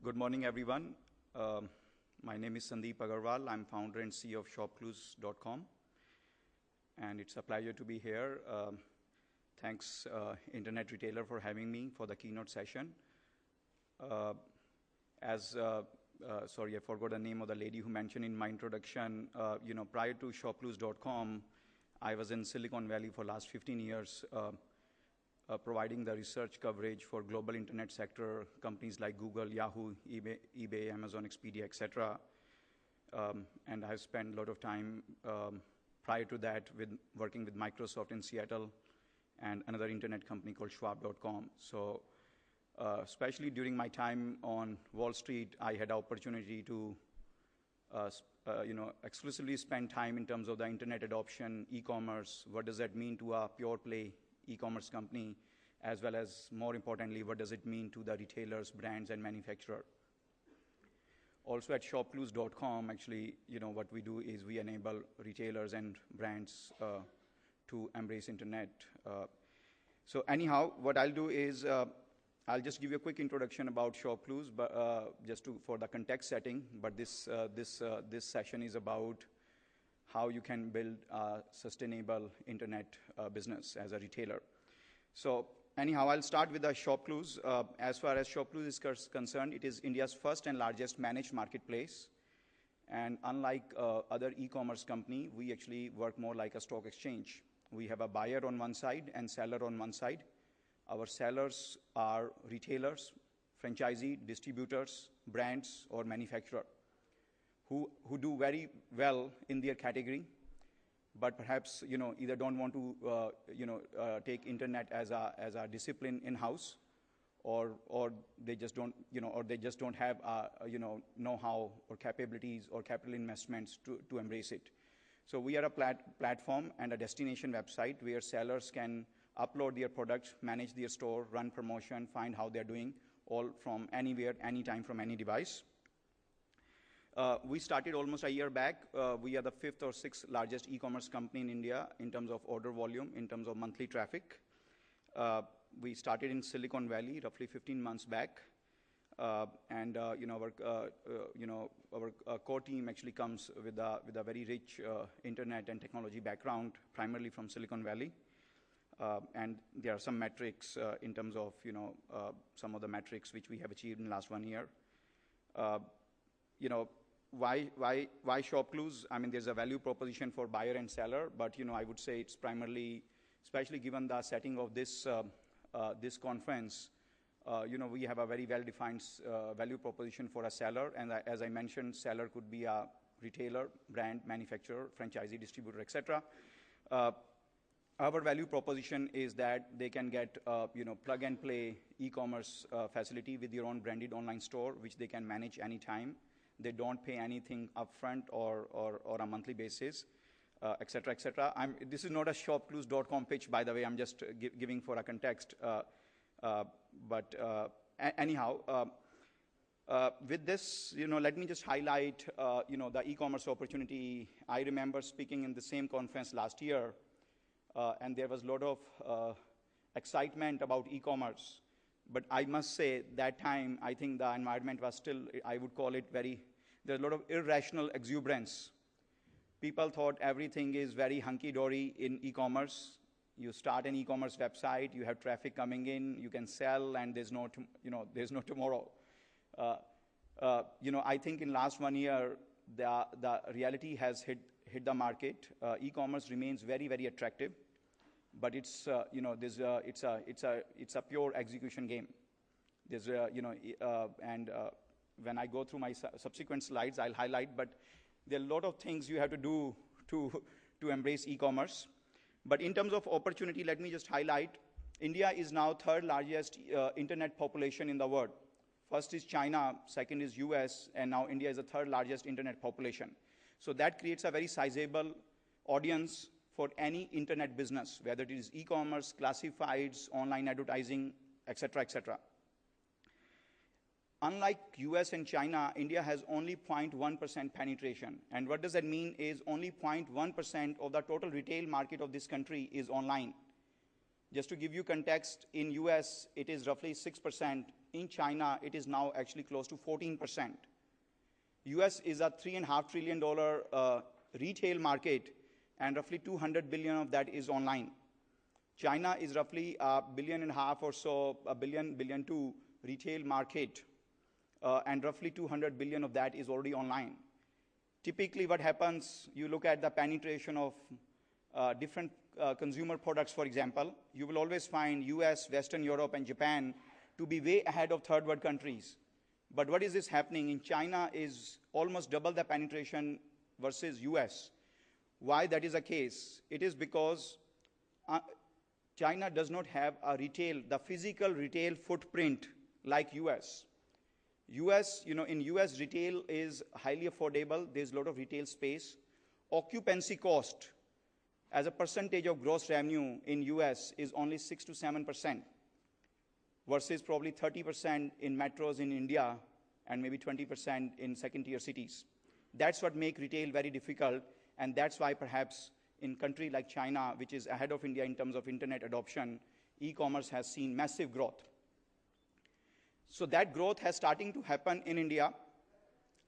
Good morning, everyone. My name is Sandeep Agarwal. I'm founder and CEO of shopclues.com, and it's a pleasure to be here. Thanks, Internet Retailer, for having me for the keynote session. Sorry, I forgot the name of the lady who mentioned in my introduction. Prior to shopclues.com, I was in Silicon Valley for last 15 years, providing the research coverage for global internet sector companies like Google, Yahoo, eBay, Amazon, Expedia, etc. And I've spent a lot of time prior to that working with Microsoft in Seattle and another internet company called Schwab.com. So especially during my time on Wall Street, I had opportunity to exclusively spend time in terms of the internet adoption, e-commerce, what does that mean to a pure play e-commerce company, as well as, more importantly, what does it mean to the retailers, brands, and manufacturer. Also at shopclues.com, actually, what we do is we enable retailers and brands to embrace internet. So anyhow, what I'll do is I'll just give you a quick introduction about ShopClues, but for the context setting. But this session is about how you can build a sustainable internet business as a retailer. So anyhow, I'll start with the ShopClues. As far as ShopClues is concerned, it is India's first and largest managed marketplace. And unlike other e-commerce company, we actually work more like a stock exchange. We have a buyer on one side and seller on one side. Our sellers are retailers, franchisee, distributors, brands, or manufacturer who do very well in their category, but perhaps either don't want to take internet as a discipline in-house, or they just don't have know-how or capabilities or capital investments to embrace it. So we are a platform and a destination website where sellers can upload their products, manage their store, run promotion, find how they're doing, all from anywhere, anytime, from any device. We started almost a year back. We are the 5th or 6th largest e-commerce company in India in terms of order volume, in terms of monthly traffic. We started in Silicon Valley roughly 15 months back. Our core team actually comes with a very rich internet and technology background, primarily from Silicon Valley. And there are some metrics in terms of some of the metrics which we have achieved in the last 1 year. Why ShopClues? I mean, there's a value proposition for buyer and seller, but I would say it's primarily, especially given the setting of this conference, we have a very well-defined value proposition for a seller, and as I mentioned, seller could be a retailer, brand, manufacturer, franchisee, distributor, etc. Our value proposition is that they can get plug-and-play e-commerce facility with your own branded online store, which they can manage anytime. They don't pay anything upfront or a monthly basis, etc., etc. This is not a shopclues.com pitch, by the way. I'm just giving for a context. Anyhow, with this, let me just highlight, the e-commerce opportunity. I remember speaking in the same conference last year, and there was a lot of excitement about e-commerce. But I must say, that time, I think the environment was still, I would call it there's a lot of irrational exuberance. People thought everything is very hunky-dory in e-commerce. You start an e-commerce website, you have traffic coming in, you can sell, and there's no tomorrow. I think in last 1 year, the reality has hit the market. E-commerce remains very, very attractive, but it's a pure execution game. When I go through my subsequent slides, I'll highlight, but there are a lot of things you have to do to embrace e-commerce. But in terms of opportunity, let me just highlight, India is now 3rd largest internet population in the world. First is China, second is US, and now India is the 3rd largest internet population. So that creates a very sizable audience for any internet business, whether it is e-commerce, classifieds, online advertising, etc., etc. Unlike US and China, India has only 0.1% penetration. And what does that mean is only 0.1% of the total retail market of this country is online. Just to give you context, in US, it is roughly 6%. in China, it is now actually close to 14%. US is a $3.5 trillion retail market, and roughly 200 billion of that is online. China is roughly $1.5 billion or so, $1 billion to retail market, and roughly 200 billion of that is already online. Typically what happens, you look at the penetration of different consumer products, for example, you will always find US, Western Europe, and Japan to be way ahead of third world countries. But what is this happening? In China is almost double the penetration versus US. Why that is the case? It is because China does not have a retail, the physical retail footprint like US. In US, retail is highly affordable. There's a lot of retail space. Occupancy cost as a percentage of gross revenue in US is only 6 to 7%, versus probably 30% in metros in India and maybe 20% in second-tier cities. That's what makes retail very difficult, and that's why perhaps in a country like China, which is ahead of India in terms of internet adoption, e-commerce has seen massive growth. So that growth has starting to happen in India.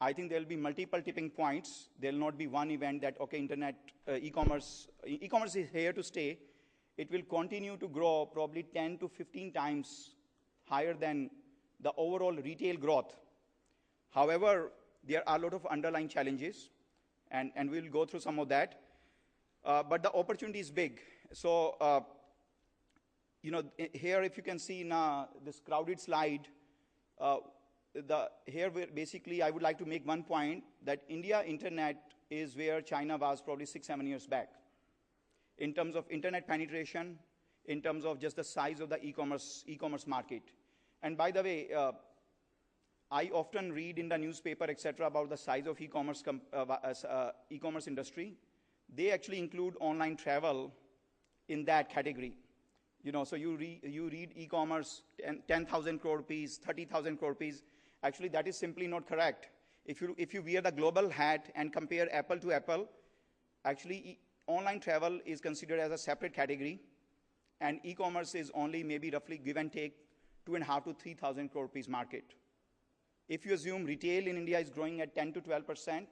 I think there will be multiple tipping points. There will not be one event that, okay, e-commerce is here to stay. It will continue to grow probably 10 to 15 times higher than the overall retail growth. However, there are a lot of underlying challenges, and we'll go through some of that. But the opportunity is big. So, here if you can see in this crowded slide, basically I would like to make one point that India internet is where China was probably 6-7 years back in terms of internet penetration, in terms of just the size of the e-commerce market. And by the way, I often read in the newspaper, etc., about the size of e-commerce industry. They actually include online travel in that category. So you read e-commerce 10,000 crore rupees, 30,000 crore rupees. Actually, that is simply not correct. If you wear the global hat and compare apple to apple, actually online travel is considered as a separate category, and e-commerce is only maybe roughly give and take 2.5 to 3,000 crore rupees market. If you assume retail in India is growing at 10 to 12%,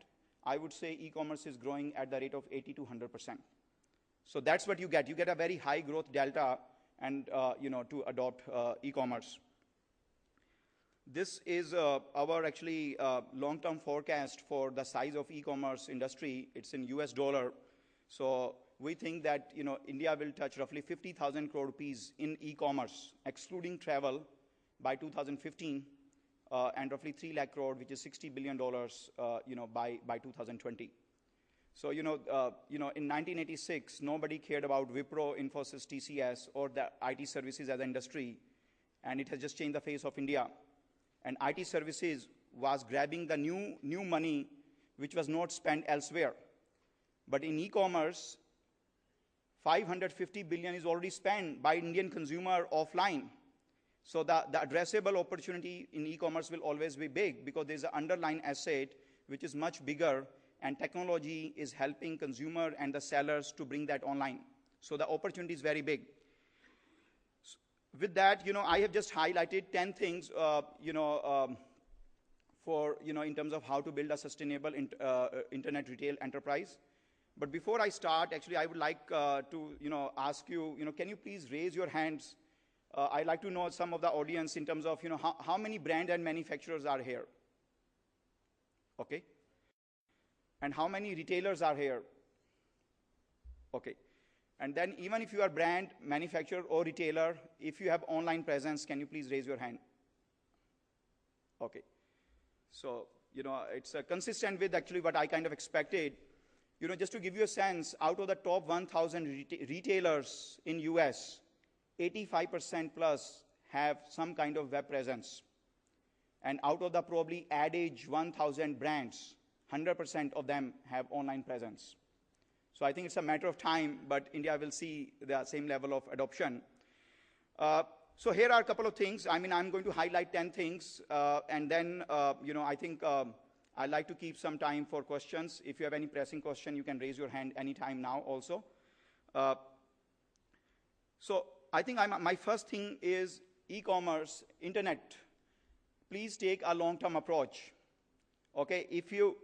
I would say e-commerce is growing at the rate of 80 to 100%. So that's what you get. You get a very high growth delta, and to adopt e-commerce. This is our actually long-term forecast for the size of e-commerce industry. It's in US dollar. So we think that India will touch roughly 50,000 crore rupees in e-commerce, excluding travel, by 2015, and roughly 3 lakh crore, which is $60 billion, by 2020. So, in 1986, nobody cared about Wipro, Infosys, TCS, or the IT services as an industry, and it has just changed the face of India. And IT services was grabbing the new money, which was not spent elsewhere. But in e-commerce, 550 billion is already spent by Indian consumer offline. So the addressable opportunity in e-commerce will always be big, because there's an underlying asset which is much bigger, and technology is helping consumer and the sellers to bring that online. So the opportunity is very big. With that, I have just highlighted 10 things, for, in terms of how to build a sustainable internet retail enterprise. But before I start, actually, I would like to, ask you, can you please raise your hands? I'd like to know some of the audience in terms of, how many brand and manufacturers are here? Okay. And how many retailers are here? Okay. And then even if you are brand, manufacturer, or retailer, if you have online presence, can you please raise your hand? Okay. So, it's consistent with actually what I kind of expected. Just to give you a sense, out of the top 1,000 retailers in US, 85% plus have some kind of web presence. And out of the probably Ad Age 1,000 brands, 100% of them have online presence. So I think it's a matter of time, but India will see the same level of adoption. So here are a couple of things. I'm going to highlight 10 things, and then, I think I'd like to keep some time for questions. If you have any pressing question, you can raise your hand anytime now also. So I think my first thing is e-commerce, internet please take a long-term approach. Okay, if you,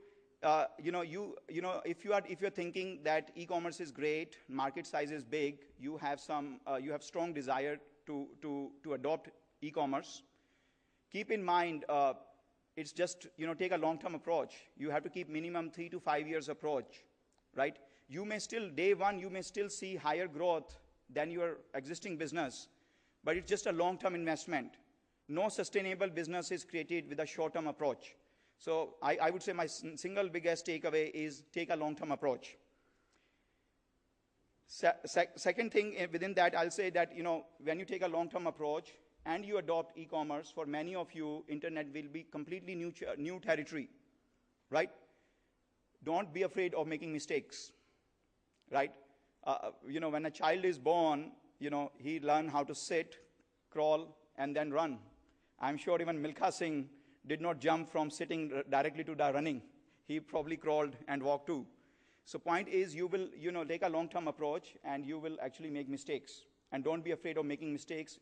if you're thinking that e-commerce is great, market size is big, you have strong desire to adopt e-commerce. Keep in mind, it's just, take a long-term approach. You have to keep minimum 3 to 5 years approach, right? You may still, day one, you may still see higher growth than your existing business, but it's just a long-term investment. No sustainable business is created with a short-term approach. So I would say my single biggest takeaway is take a long-term approach. Second thing within that, I'll say that, when you take a long-term approach and you adopt e-commerce, for many of you, internet will be completely new territory, right? Don't be afraid of making mistakes, right? When a child is born, he learns how to sit, crawl, and then run. I'm sure even Milkha Singh did not jump from sitting directly to the running. He probably crawled and walked too. So point is, you will, take a long-term approach and you will actually make mistakes. And don't be afraid of making mistakes.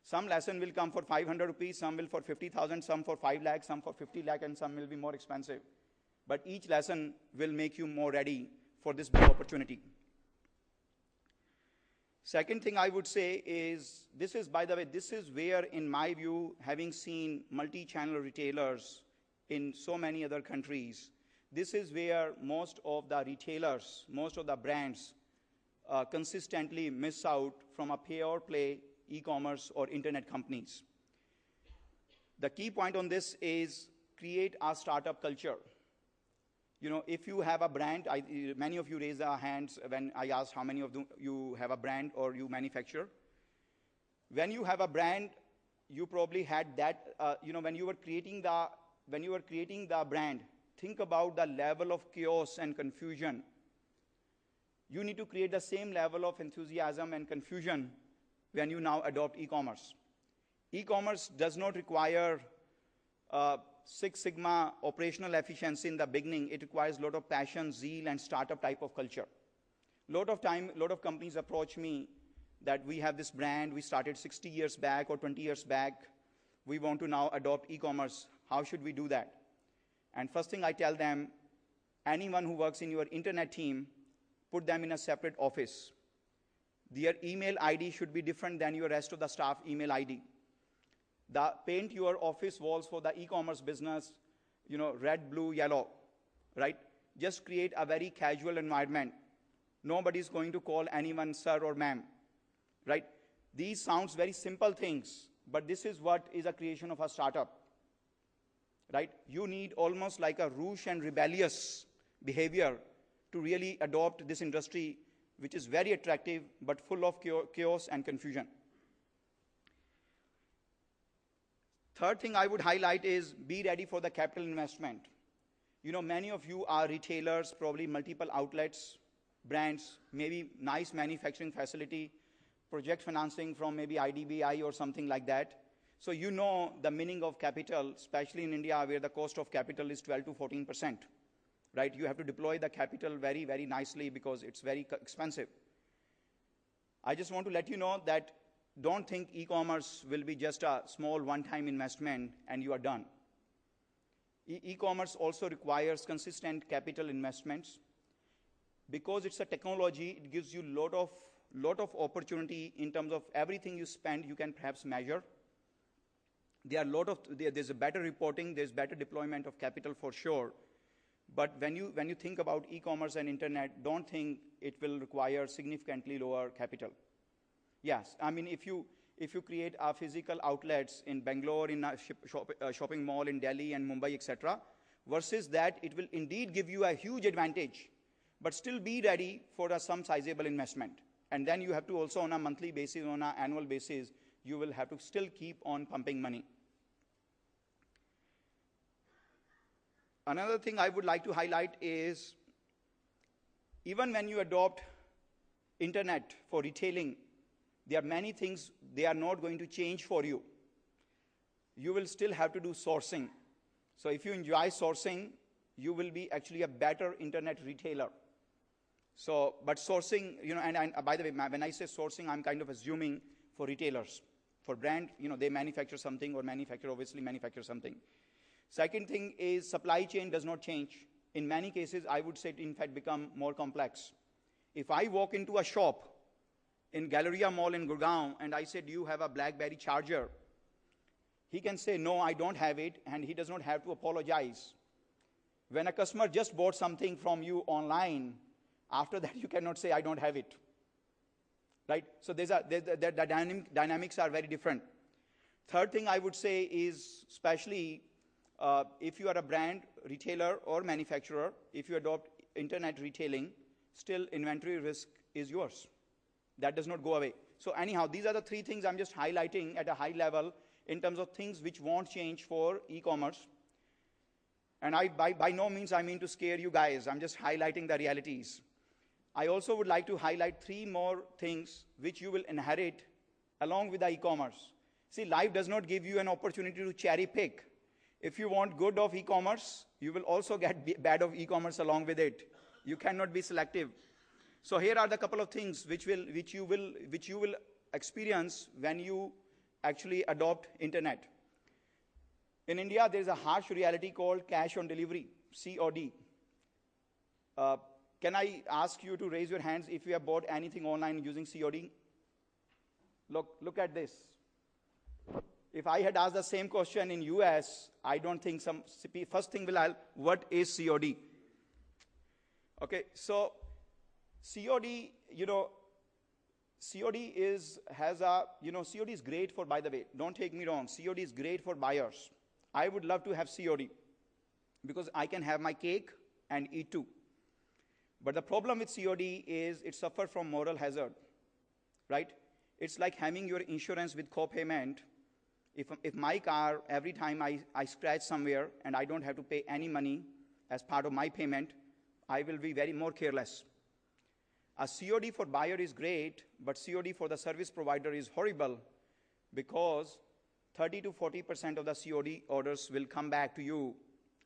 Some lesson will come for 500 rupees, some will for 50,000, some for 5 lakh, some for 50 lakh, and some will be more expensive. But each lesson will make you more ready for this big opportunity. Second thing I would say is, by the way, this is where, in my view, having seen multi-channel retailers in so many other countries, this is where most of the retailers, most of the brands consistently miss out from a pure play e-commerce or internet companies. The key point on this is create a startup culture. If you have a brand, many of you raised their hands when I asked how many of you have a brand or you manufacture. When you have a brand, you probably had that, when you were creating the brand, think about the level of chaos and confusion. You need to create the same level of enthusiasm and confusion when you now adopt e-commerce. E-commerce does not require Six Sigma operational efficiency in the beginning. It requires a lot of passion, zeal, and startup type of culture. A lot of companies approach me that we have this brand, we started 60 years back or 20 years back. We want to now adopt e-commerce. How should we do that? And first thing I tell them, anyone who works in your internet team, put them in a separate office. Their email ID should be different than your rest of the staff email ID. Paint your office walls for the e-commerce business, red, blue, yellow, right? Just create a very casual environment. Nobody's going to call anyone sir or ma'am, right? These sounds very simple things, but this is what is a creation of a startup, right? You need almost like a rouge and rebellious behavior to really adopt this industry, which is very attractive, but full of chaos and confusion. Third thing I would highlight is be ready for the capital investment. Many of you are retailers, probably multiple outlets, brands, maybe nice manufacturing facility, project financing from maybe IDBI or something like that. So you know the meaning of capital, especially in India where the cost of capital is 12 to 14%, right? You have to deploy the capital very, very nicely because it's very expensive. I just want to let you know that don't think e-commerce will be just a small one-time investment and you are done. E-commerce also requires consistent capital investments. Because it's a technology, it gives you lot of opportunity in terms of everything you spend, you can perhaps measure. There's a better reporting, there's better deployment of capital for sure. But when you think about e-commerce and internet, don't think it will require significantly lower capital. Yes, I mean, if you create physical outlets in Bangalore, in a shopping mall in Delhi and Mumbai, etc., versus that, it will indeed give you a huge advantage, but still be ready for some sizable investment. And then you have to also on a monthly basis, on an annual basis, you will have to still keep on pumping money. Another thing I would like to highlight is, even when you adopt internet for retailing, there are many things they are not going to change for you. You will still have to do sourcing. So if you enjoy sourcing, you will be actually a better internet retailer. So, but sourcing, and by the way, when I say sourcing, I'm kind of assuming for retailers. For brand, they manufacture something, or manufacturer obviously manufacture something. Second thing is supply chain does not change. In many cases, I would say it in fact become more complex. If I walk into a shop in Galleria Mall in Gurgaon and I say, do you have a BlackBerry charger? He can say, no, I don't have it, and he does not have to apologize. When a customer just bought something from you online, after that you cannot say, I don't have it. Right? So the dynamics are very different. Third thing I would say is, especially if you are a brand, retailer, or manufacturer, if you adopt internet retailing, still inventory risk is yours. That does not go away. So anyhow, these are the three things I'm just highlighting at a high level in terms of things which won't change for e-commerce. And by no means I mean to scare you guys. I'm just highlighting the realities. I also would like to highlight three more things which you will inherit along with the e-commerce. See, life does not give you an opportunity to cherry pick. If you want good of e-commerce, you will also get bad of e-commerce along with it. You cannot be selective. So here are the couple of things which you will experience when you actually adopt internet. In India, there is a harsh reality called cash on delivery, COD. Can I ask you to raise your hands if you have bought anything online using COD? Look at this. If I had asked the same question in US, I don't think first thing will ask, what is COD? Okay, so COD, COD is great for, by the way, don't take me wrong, COD is great for buyers. I would love to have COD because I can have my cake and eat too. But the problem with COD is it suffers from moral hazard, right? It's like having your insurance with co-payment. If my car, every time I scratch somewhere and I don't have to pay any money as part of my payment, I will be very more careless. A COD for buyer is great, but COD for the service provider is horrible because 30 to 40% of the COD orders will come back to you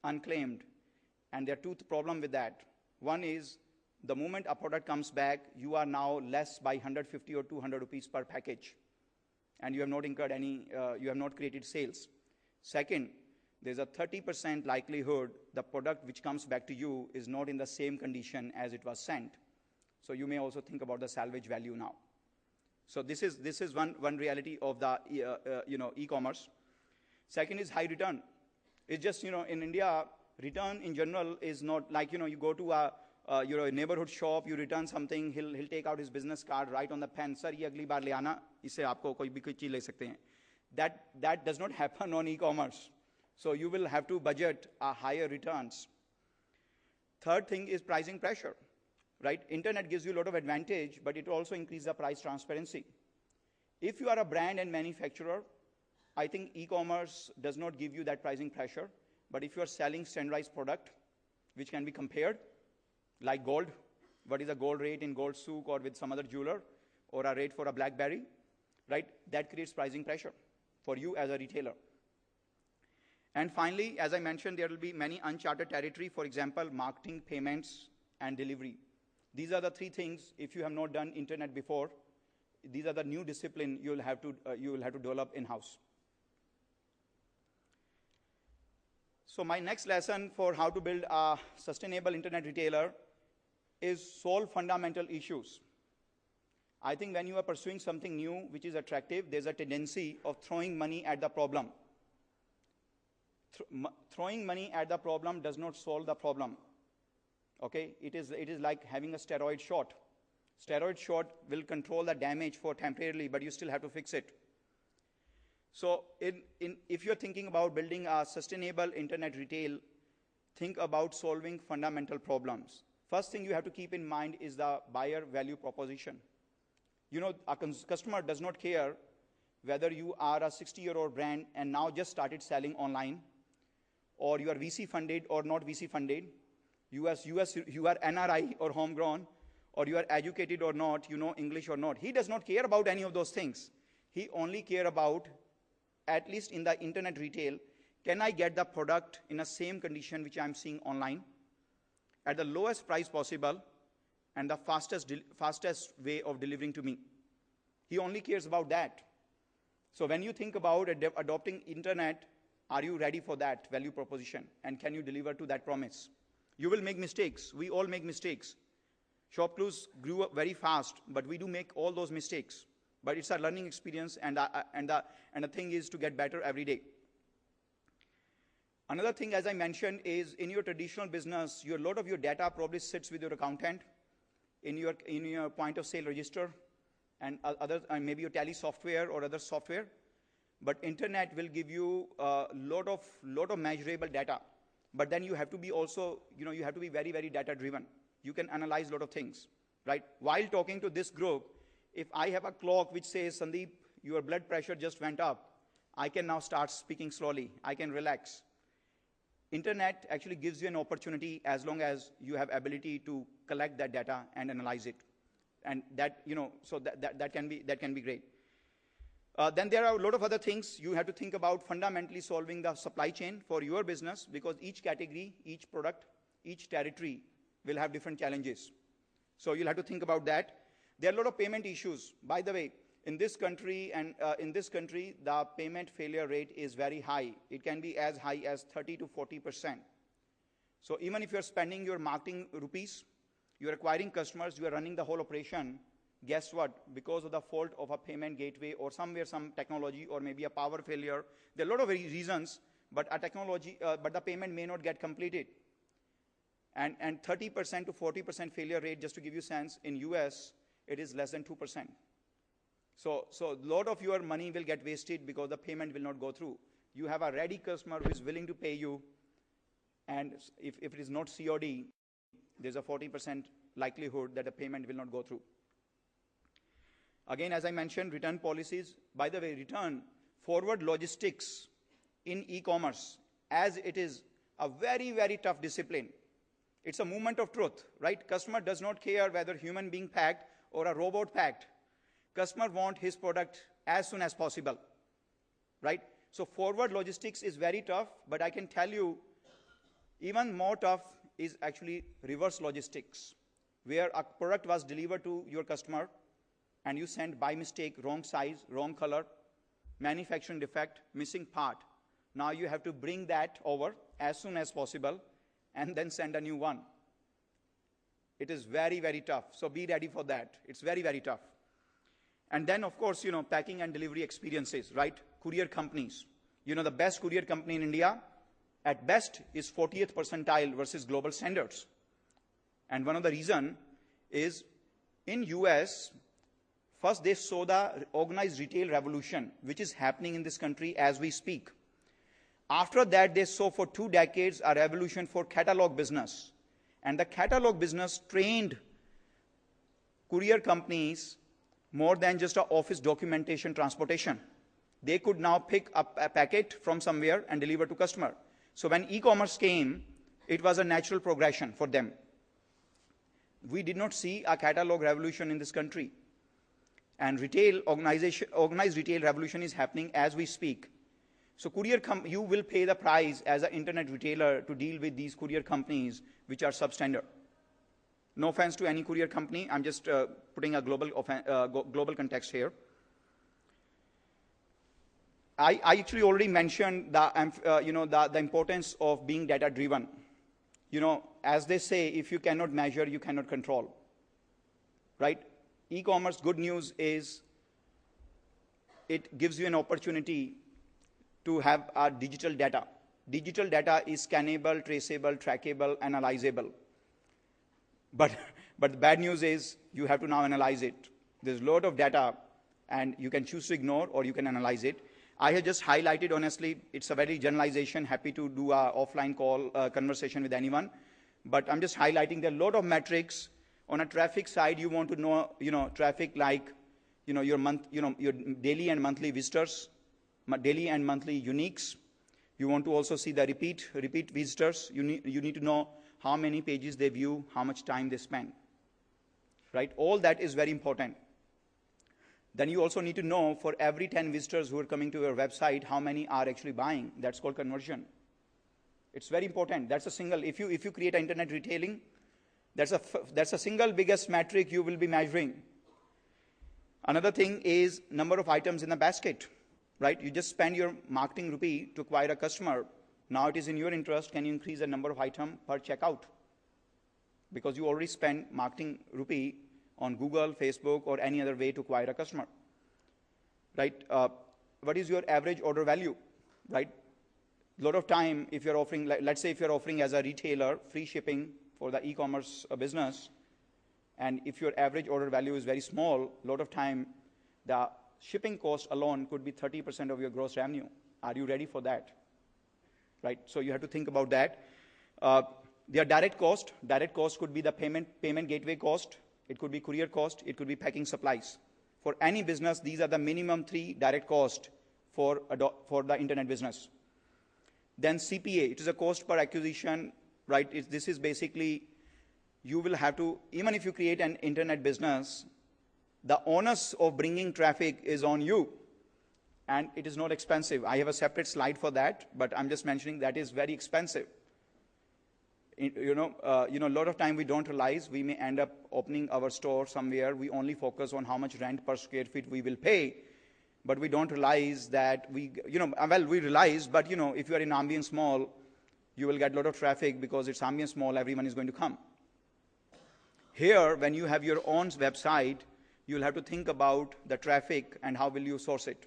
unclaimed. And there are two problems with that. One is the moment a product comes back, you are now less by 150 or 200 rupees per package. And you have not incurred any, you have not created sales. Second, there's a 30% likelihood the product which comes back to you is not in the same condition as it was sent. So you may also think about the salvage value now. So this is one reality of the e-commerce. Second is high return. It's just in India, return in general is not like you go to a neighborhood shop, you return something, he'll take out his business card, write on the pen, sir ye agli baar le aana, isse aapko koi bhi cheez le sakte hain. That does not happen on e-commerce. So you will have to budget higher returns. Third thing is pricing pressure. Right? Internet gives you a lot of advantage, but it also increases the price transparency. If you are a brand and manufacturer, I think e-commerce does not give you that pricing pressure. But if you are selling standardized product, which can be compared, like gold, what is a gold rate in Gold Souk or with some other jeweler, or a rate for a BlackBerry, right? That creates pricing pressure for you as a retailer. And finally, as I mentioned, there will be many uncharted territory, for example, marketing, payments, and delivery. These are the three things, if you have not done internet before, these are the new discipline you will have to develop in-house. So my next lesson for how to build a sustainable internet retailer is solve fundamental issues. I think when you are pursuing something new which is attractive, there's a tendency of throwing money at the problem. Throwing money at the problem does not solve the problem. Okay, it is like having a steroid shot. Steroid shot will control the damage for temporarily, but you still have to fix it. So if you're thinking about building a sustainable internet retail, think about solving fundamental problems. First thing you have to keep in mind is the buyer value proposition. A customer does not care whether you are a 60-year-old brand and now just started selling online, or you are VC funded or not VC funded. You are NRI or homegrown, or you are educated or not, you know English or not. He does not care about any of those things. He only cares about, at least in the internet retail, can I get the product in the same condition which I'm seeing online, at the lowest price possible, and the fastest way of delivering to me. He only cares about that. So when you think about adopting internet, are you ready for that value proposition? And can you deliver to that promise? You will make mistakes. We all make mistakes. ShopClues grew up very fast, but we do make all those mistakes. But it's a learning experience, and the thing is to get better every day. Another thing, as I mentioned, is in your traditional business, a lot of your data probably sits with your accountant, in your point of sale register, and maybe your tally software or other software. But internet will give you a lot of measurable data. But then you have to be also, you have to be very, very data driven. You can analyze a lot of things, right? While talking to this group, if I have a clock which says, Sandeep, your blood pressure just went up, I can now start speaking slowly. I can relax. Internet actually gives you an opportunity as long as you have ability to collect that data and analyze it. And that, so that can be great. Then there are a lot of other things you have to think about, fundamentally solving the supply chain for your business, because each category, each product, each territory will have different challenges. So you'll have to think about that. There are a lot of payment issues. By the way, in this country, the payment failure rate is very high. It can be as high as 30 to 40%. So even if you're spending your marketing rupees, you're acquiring customers, you are running the whole operation, guess what? Because of the fault of a payment gateway or somewhere some technology or maybe a power failure, there are a lot of reasons, but the payment may not get completed. And 30% to 40% failure rate, just to give you a sense, in US, it is less than 2%. So a lot of your money will get wasted because the payment will not go through. You have a ready customer who is willing to pay you, and if it is not COD, there's a 40% likelihood that the payment will not go through. Again, as I mentioned, return policies. By the way, return forward logistics in e-commerce, as it is a very, very tough discipline. It's a movement of truth, right? Customer does not care whether human being packed or a robot packed. Customer wants his product as soon as possible, right? So forward logistics is very tough, but I can tell you even more tough is actually reverse logistics, where a product was delivered to your customer and you sent by mistake wrong size, wrong color, manufacturing defect, missing part. Now you have to bring that over as soon as possible and then send a new one. It is very, very tough. So be ready for that. It's very, very tough. And then, of course, packing and delivery experiences, right? Courier companies. The best courier company in India, at best, is 40th percentile versus global standards. And one of the reasons is in US, first they saw the organized retail revolution, which is happening in this country as we speak. After that, they saw for 2 decades a revolution for catalog business. And the catalog business trained courier companies more than just an office documentation transportation. They could now pick up a packet from somewhere and deliver to customer. So when e-commerce came, it was a natural progression for them. We did not see a catalog revolution in this country. And organized retail revolution is happening as we speak. So you will pay the price as an internet retailer to deal with these courier companies which are substandard. No offense to any courier company. I'm just putting a global context here. I actually already mentioned the importance of being data driven. As they say, if you cannot measure, you cannot control. Right? E-commerce, good news is it gives you an opportunity to have digital data. Digital data is scannable, traceable, trackable, analyzable. But the bad news is you have to now analyze it. There's a lot of data, and you can choose to ignore or you can analyze it. I have just highlighted, honestly, it's a very generalization. Happy to do an offline call conversation with anyone. But I'm just highlighting there are a lot of metrics. On a traffic side, you want to know, traffic like, your daily and monthly visitors, daily and monthly uniques. You want to also see the repeat visitors. You need to know how many pages they view, how much time they spend. Right? All that is very important. Then you also need to know for every 10 visitors who are coming to your website, how many are actually buying. That's called conversion. It's very important. That's a single, if you create an internet retailing, that's a single biggest metric you will be measuring. Another thing is number of items in the basket. right? You just spend your marketing rupee to acquire a customer. Now it is in your interest, can you increase the number of items per checkout? Because you already spent marketing rupee on Google, Facebook, or any other way to acquire a customer, right? What is your average order value, right? A lot of time, if you're offering, let's say if you're offering as a retailer free shipping for the e-commerce business, and if your average order value is very small, a lot of time the shipping cost alone could be 30% of your gross revenue. Are you ready for that? Right, so you have to think about that. Their direct cost could be the payment gateway cost, it could be courier cost, it could be packing supplies. For any business, these are the minimum 3 direct costs for the internet business. Then CPA, it is a cost per acquisition, right? This is basically, you will have to, even if you create an internet business, the onus of bringing traffic is on you, and it is not expensive. I have a separate slide for that, but I'm just mentioning that is very expensive. A lot of time we don't realize we may end up opening our store somewhere. We only focus on how much rent per square feet we will pay, but we don't realize that we realize, but if you are in Ambience Mall, you will get a lot of traffic because it's Ambience Mall, everyone is going to come. Here, when you have your own website, you'll have to think about the traffic and how will you source it.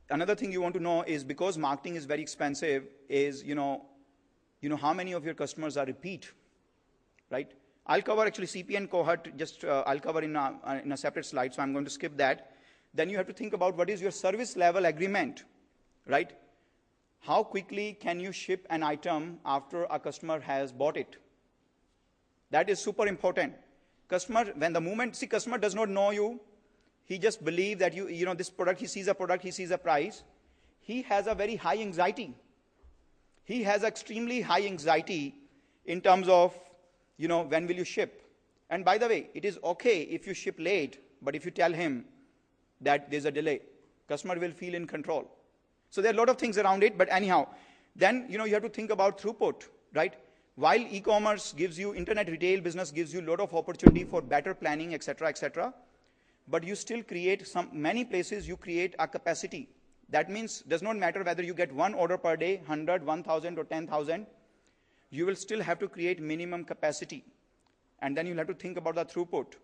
Another thing you want to know is, because marketing is very expensive, is how many of your customers are repeat, right? I'll cover actually CPA and cohort, I'll cover in a separate slide, so I'm going to skip that. Then you have to think about what is your service level agreement, right? How quickly can you ship an item after a customer has bought it? That is super important. Customer does not know you. He just believes that this product, he sees a price. He has a very high anxiety. He has extremely high anxiety in terms of, when will you ship? And by the way, it is okay if you ship late, but if you tell him that there's a delay, customer will feel in control. So there are a lot of things around it, but anyhow, then, you have to think about throughput, right? While e-commerce gives you, internet retail business gives you a lot of opportunity for better planning, etc., but you still create many places you create a capacity. That means, does not matter whether you get 1 order per day, 100, 1,000 or 10,000, you will still have to create minimum capacity. And then you'll have to think about the throughput.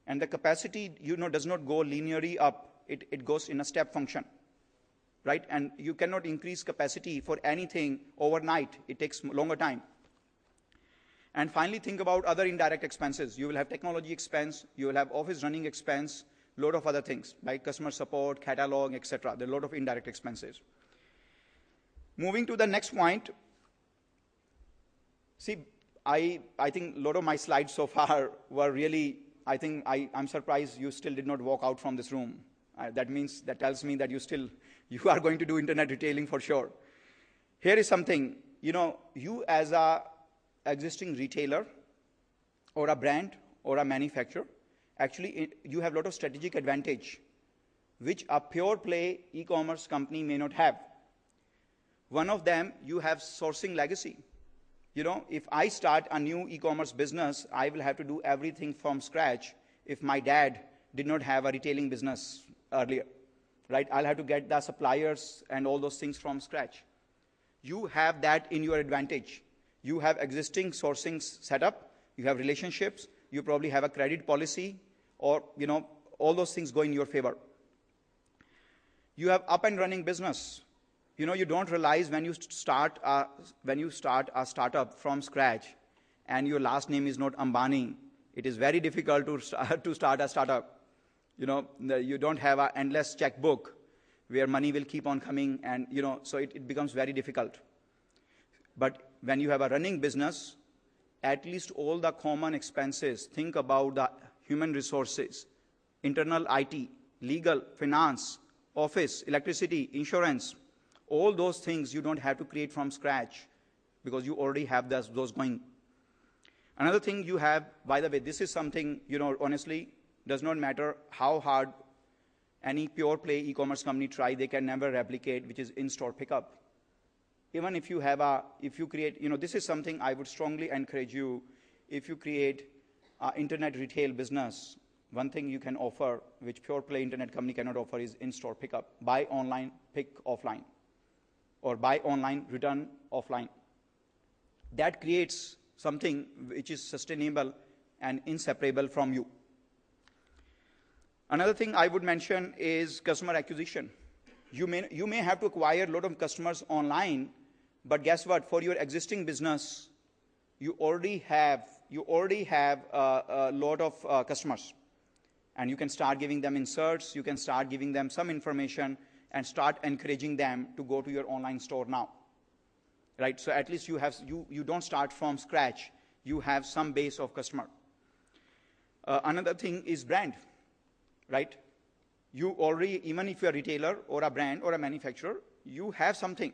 And the capacity, does not go linearly up. It goes in a step function, right? And you cannot increase capacity for anything overnight. It takes longer time. And finally, think about other indirect expenses. You will have technology expense, you will have office running expense, a lot of other things like customer support, catalog, etc. There are a lot of indirect expenses. Moving to the next point. See, I think a lot of my slides so far were really, I'm surprised you still did not walk out from this room. That tells me that you are going to do internet retailing for sure. Here is something, you as a existing retailer or a brand or a manufacturer, actually you have a lot of strategic advantage which a pure play e-commerce company may not have. One of them, you have sourcing legacy. If I start a new e-commerce business, I will have to do everything from scratch if my dad did not have a retailing business earlier, right? I'll have to get the suppliers and all those things from scratch. You have that in your advantage. You have existing sourcing setup, you have relationships, you probably have a credit policy, or all those things go in your favor. You have up and running business. You don't realize when you start a startup from scratch and your last name is not Ambani, it is very difficult to start a startup. You don't have an endless checkbook where money will keep on coming, and so it becomes very difficult. But when you have a running business, at least all the common expenses, think about the human resources, internal IT, legal, finance, office, electricity, insurance, all those things you don't have to create from scratch because you already have those going. Another thing you have, by the way, this is something, honestly, does not matter how hard any pure play e-commerce company try, they can never replicate, which is in-store pickup. Even if you create, this is something I would strongly encourage you, if you create an internet retail business, one thing you can offer, which pure play internet company cannot offer, is in-store pickup. Buy online, pick offline. Or buy online, return offline. That creates something which is sustainable and inseparable from you. Another thing I would mention is customer acquisition. You may have to acquire a lot of customers online, but guess what? For your existing business, you already have a lot of customers. And you can start giving them inserts, you can start giving them some information, and start encouraging them to go to your online store now. Right? So at least you don't start from scratch. You have some base of customer. Another thing is brand. Right? You already, even if you're a retailer or a brand or a manufacturer, you have something.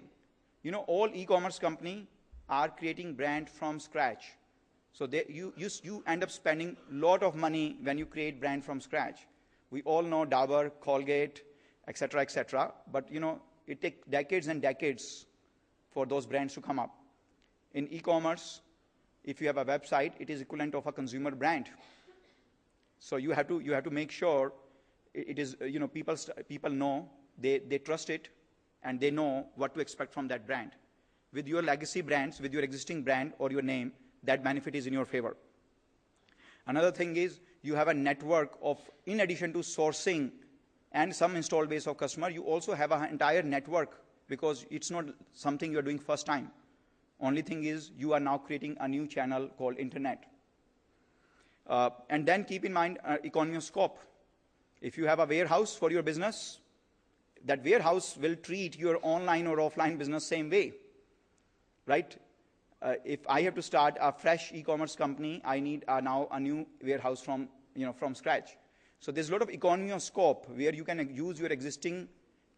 You know, all e-commerce companies are creating brand from scratch. So you end up spending a lot of money when you create brand from scratch. We all know Dabur, Colgate, etc., etc. But you know, it takes decades and decades for those brands to come up. In e-commerce, if you have a website, it is equivalent of a consumer brand. So you have to make sure it is, you know, people know, they trust it, and they know what to expect from that brand. With your legacy brands, with your existing brand or your name, that benefit is in your favor. Another thing is you have a network of, in addition to sourcing and some install base of customer, you also have an entire network, because it's not something you're doing first time. Only thing is you are now creating a new channel called internet. And then keep in mind economy of scope. If you have a warehouse for your business, that warehouse will treat your online or offline business same way, right? If I have to start a fresh e-commerce company, I need now a new warehouse from scratch. So there's a lot of economy of scope where you can use your existing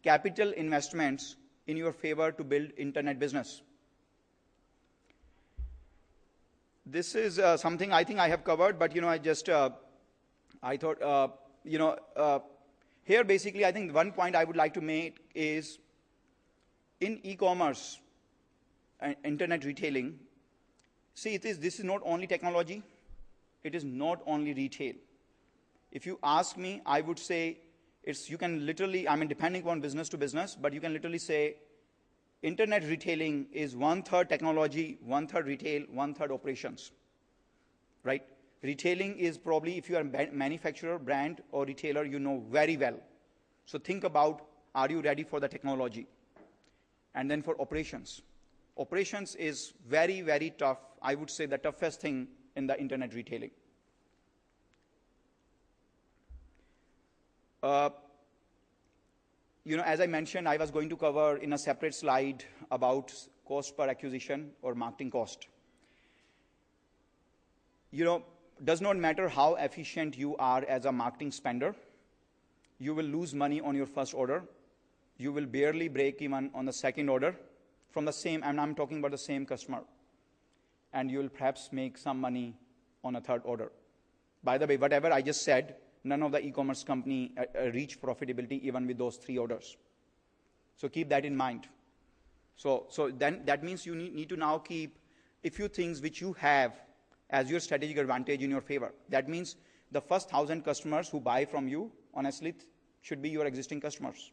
capital investments in your favor to build internet business. This is something I think I have covered, but I thought here basically I think one point I would like to make is in e-commerce and internet retailing. See, this is not only technology, it is not only retail. If you ask me, I would say you can literally, I mean, depending on business to business, but you can literally say internet retailing is 1/3 technology, 1/3 retail, 1/3 operations, right? Retailing is probably, if you are a manufacturer, brand, or retailer, you know very well. So think about, are you ready for the technology? And then for operations. Operations is very, very tough. I would say the toughest thing in the internet retailing. As I mentioned, I was going to cover in a separate slide about cost per acquisition or marketing cost. Does not matter how efficient you are as a marketing spender, you will lose money on your first order. You will barely break even on the second order from the same, and I'm talking about the same customer. And you will perhaps make some money on a third order. By the way, whatever I just said, none of the e-commerce company reach profitability even with those 3 orders. So keep that in mind. So then that means you need to now keep a few things which you have as your strategic advantage in your favor. That means the first 1,000 customers who buy from you, honestly, should be your existing customers,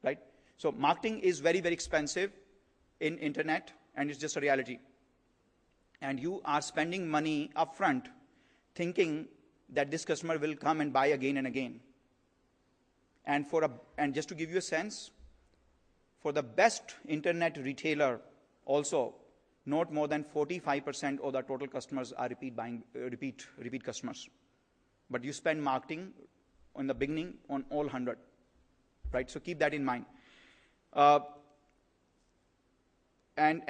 right? So marketing is very, very expensive in internet, and it's just a reality. And you are spending money upfront thinking that this customer will come and buy again and again. And just to give you a sense, for the best internet retailer also, not more than 45% of the total customers are repeat customers. But you spend marketing in the beginning on all 100, right? So keep that in mind. And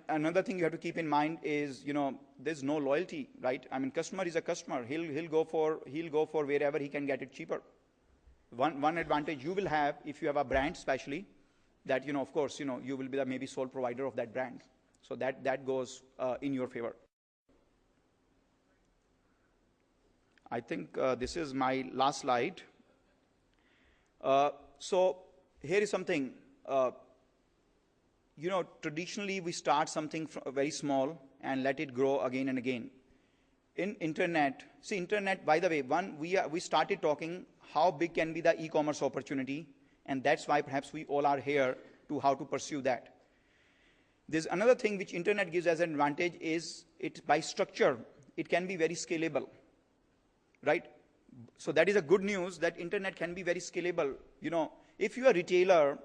another thing you have to keep in mind is, there's no loyalty, right? I mean, customer is a customer. He'll go for wherever he can get it cheaper. One advantage you will have if you have a brand, especially, that of course you will be the maybe sole provider of that brand. So that goes in your favor. I think this is my last slide. So here is something. Traditionally we start something very small and let it grow again and again. in internet, see internet, by the way, we started talking how big can be the e-commerce opportunity, and that's why perhaps we all are here to how to pursue that. There's another thing which internet gives as an advantage is it by structure, it can be very scalable, right? So that is a good news that internet can be very scalable. You know, if you're a retailer,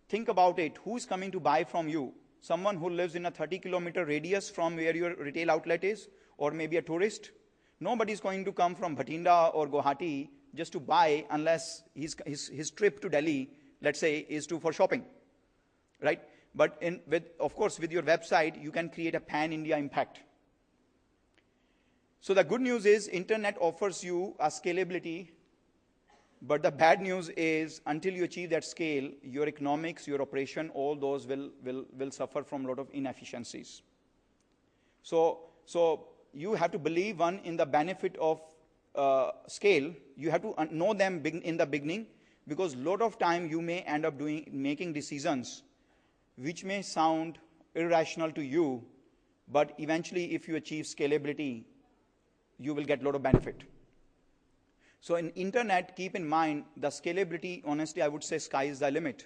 think about it, who's coming to buy from you? Someone who lives in a 30-kilometer radius from where your retail outlet is, or maybe a tourist. Nobody's going to come from Bhatinda or Guwahati just to buy unless his trip to Delhi, let's say, is for shopping, right? But of course, with your website, you can create a pan-India impact. So the good news is internet offers you a scalability, but the bad news is until you achieve that scale, your economics, your operation, all those will suffer from a lot of inefficiencies. So you have to believe, one, in the benefit of scale. You have to know them in the beginning, because a lot of time you may end up making decisions which may sound irrational to you, but eventually if you achieve scalability, you will get a lot of benefit. So in internet, keep in mind the scalability, honestly, I would say sky is the limit.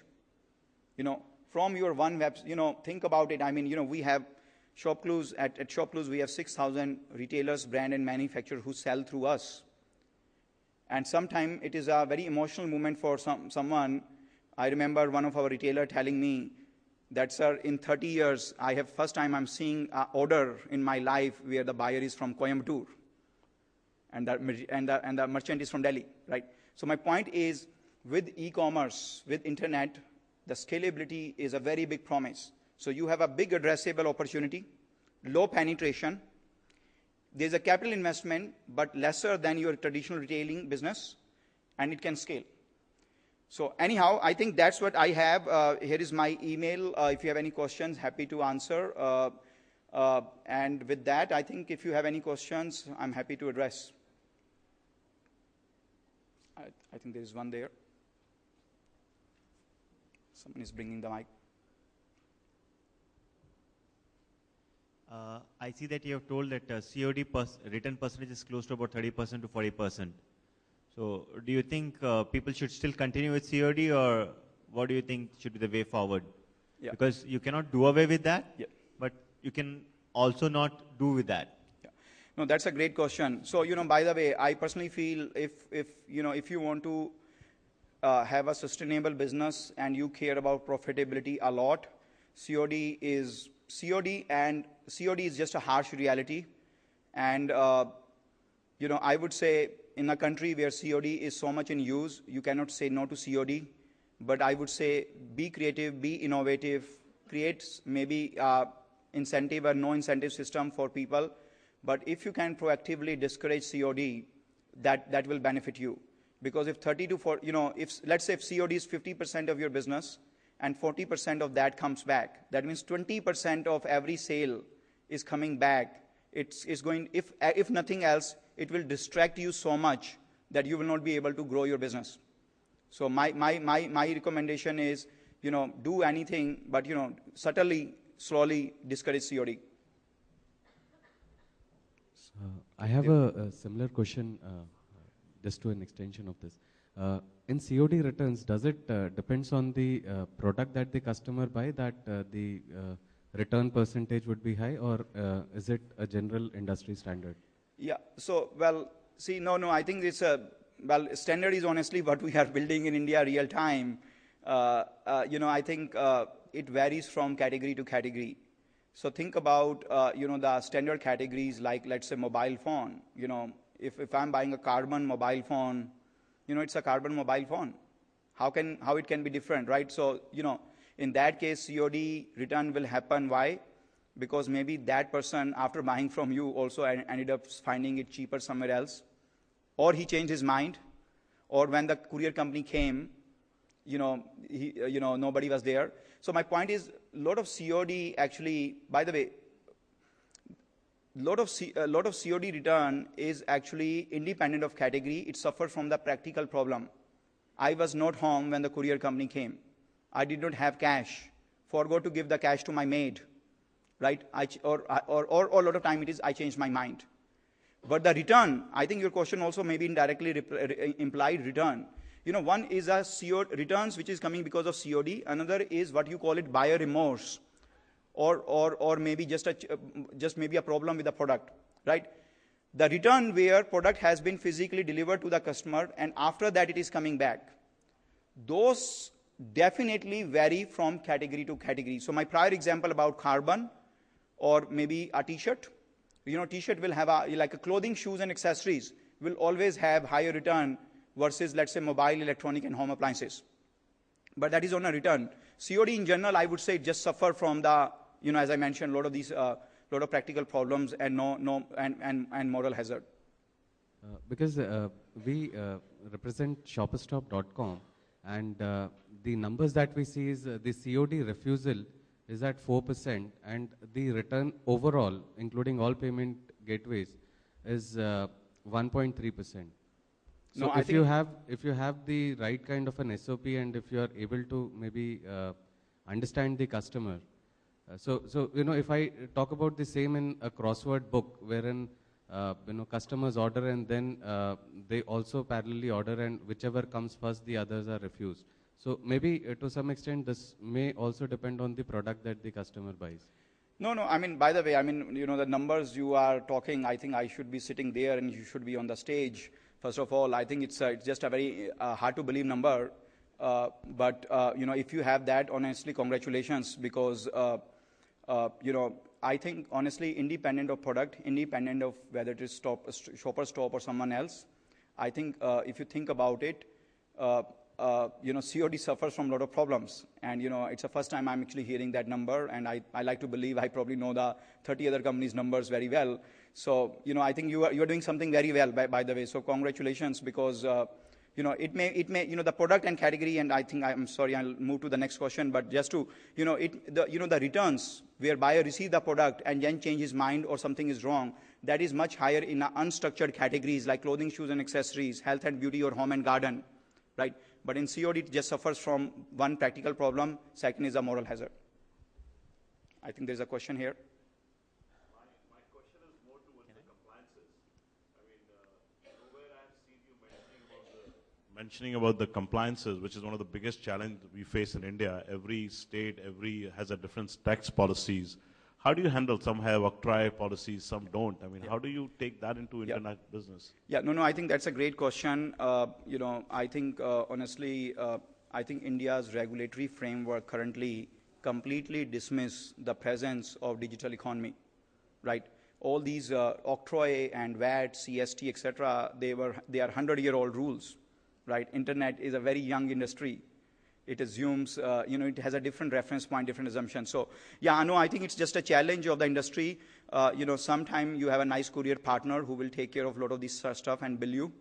You know, from your one web, you know, think about it. I mean, you know, we have ShopClues, at ShopClues, we have 6,000 retailers, brand and manufacturers who sell through us. And sometimes it is a very emotional moment for someone. I remember one of our retailer telling me that, sir, in 30 years, first time I'm seeing an order in my life where the buyer is from Coimbatore and the merchant is from Delhi, right? So my point is, with e-commerce, with internet, the scalability is a very big promise. So you have a big addressable opportunity, low penetration. There's a capital investment, but lesser than your traditional retailing business, and it can scale. So anyhow, I think that's what I have. Here is my email. If you have any questions, happy to answer. And with that, I think if you have any questions, I'm happy to address. I think there is one there. Someone is bringing the mic. I see that you have told that COD return percentage is close to about 30% to 40%. So do you think people should still continue with COD, or what do you think should be the way forward? Yeah. Because you cannot do away with that, yeah, but you can also not do with that. Yeah. No, that's a great question. So, you know, by the way, I personally feel if you want to have a sustainable business and you care about profitability a lot, COD is just a harsh reality. And, you know, I would say in a country where COD is so much in use, you cannot say no to COD. But I would say be creative, be innovative, create maybe incentive or no incentive system for people. But if you can proactively discourage COD, that will benefit you. Because if 30 to 40, you know, let's say if COD is 50% of your business and 40% of that comes back, that means 20% of every sale is coming back. It's going, if nothing else, it will distract you so much that you will not be able to grow your business. So my recommendation is, you know, do anything, but, you know, subtly, slowly discourage COD. I have a similar question, just to an extension of this. In COD returns, does it depends on the product that the customer buy that the return percentage would be high, or is it a general industry standard? Yeah, so, well, see, no, I think it's standard is honestly what we are building in India real time. You know, I think it varies from category to category. So think about, you know, the standard categories like, let's say, mobile phone. You know, if I'm buying a carbon mobile phone, you know, it's a carbon mobile phone. How it can be different, right? So, you know, in that case, COD return will happen. Why? Because maybe that person, after buying from you, also ended up finding it cheaper somewhere else. Or he changed his mind. Or when the courier company came, you know, nobody was there. So my point is, a lot of COD actually, by the way, a lot of COD return is actually independent of category. It suffers from the practical problem. I was not home when the courier company came. I did not have cash. Forgot to give the cash to my maid, right? Or a lot of time it is I changed my mind. But the return, I think your question also maybe indirectly implied return. One is a COD returns which is coming because of COD. Another is what you call it buyer remorse, or maybe just maybe a problem with the product, right? The return where product has been physically delivered to the customer and after that it is coming back. Those definitely vary from category to category. So my prior example about carbon or maybe a t-shirt, t-shirt will have like a clothing, shoes and accessories will always have higher return versus let's say mobile, electronic and home appliances. But that is on a return. COD in general, I would say just suffer from the, as I mentioned, a lot of these, lot of practical problems and and moral hazard. Because we represent shopperstop.com and the numbers that we see is the COD refusal is at 4% and the return overall, including all payment gateways, is 1.3%. So no, if you have the right kind of an SOP and if you are able to maybe understand the customer, so if I talk about the same in a crossword book wherein customers order and then they also parallelly order and whichever comes first the others are refused. So maybe to some extent this may also depend on the product that the customer buys. No, I mean, by the way, I mean, the numbers you are talking, I think I should be sitting there and you should be on the stage. First of all, I think it's just a very hard to believe number. But if you have that, honestly, congratulations, because, I think, honestly, independent of product, independent of whether it is Shopper Stop or someone else, I think if you think about it, COD suffers from a lot of problems. And, it's the first time I'm actually hearing that number. And I like to believe I probably know the 30 other companies' numbers very well. So, I think you're doing something very well, by the way. So congratulations, because, it may, the product and category, and I think, I'm sorry, I'll move to the next question, but just to, the returns where buyer receives the product and then change his mind or something is wrong, that is much higher in unstructured categories like clothing, shoes and accessories, health and beauty or home and garden, right? But in COD, it just suffers from one practical problem. Second is a moral hazard. I think there's a question here. My question is more towards the compliances. I mean, nowhere I've seen you mentioning about the compliances, which is one of the biggest challenges we face in India. Every state, has a different tax policies. How do you handle? Some have octroi policies, some don't. I mean, how do you take that into internet business? Yeah, no, I think that's a great question. I think, honestly, I think India's regulatory framework currently completely dismiss the presence of digital economy, right? All these octroi and VAT, CST, etc., they are 100-year-old rules, right? Internet is a very young industry. It assumes, it has a different reference point, different assumption. So, yeah, I think it's just a challenge of the industry. Sometime you have a nice courier partner who will take care of a lot of this stuff and bill you.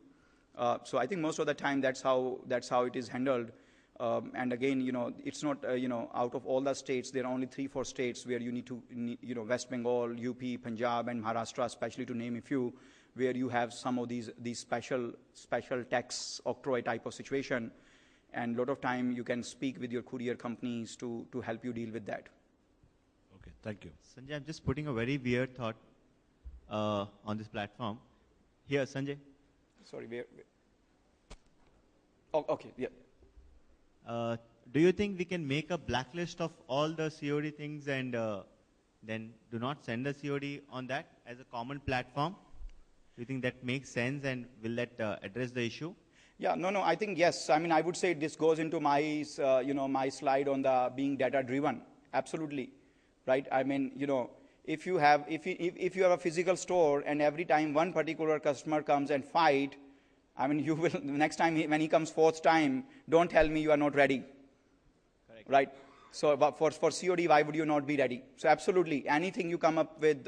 So I think most of the time that's how it is handled. And again, it's not, out of all the states, there are only 3-4 states where you need to, West Bengal, UP, Punjab, and Maharashtra, especially to name a few, where you have some of these special tax octroi type of situation. And a lot of time you can speak with your courier companies to help you deal with that. Okay, thank you. Sanjay, I'm just putting a very weird thought on this platform. Here, Sanjay. Sorry, where? Oh, okay, yeah. Do you think we can make a blacklist of all the COD things and then do not send a COD on that as a common platform? Do you think that makes sense and will that address the issue? Yeah, no, I think yes. I mean, I would say this goes into my, my slide on the being data driven. Absolutely, right? I mean, if you have a physical store and every time one particular customer comes and fight, I mean, you will next time when he comes fourth time, don't tell me you are not ready. Correct. Right? So, but for COD, why would you not be ready? So, absolutely, anything you come up with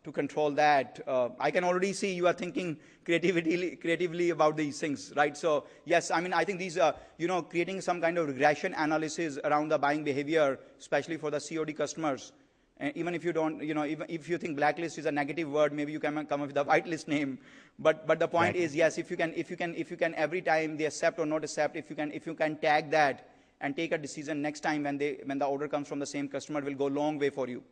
to control that. I can already see you are thinking creatively about these things, right? So yes, I mean, I think these, creating some kind of regression analysis around the buying behavior, especially for the COD customers. And even if you don't, even if you think blacklist is a negative word, maybe you can come up with a whitelist name. But the point is, yes, if you can every time they accept or not accept, if you can tag that and take a decision next time when the order comes from the same customer, will go a long way for you.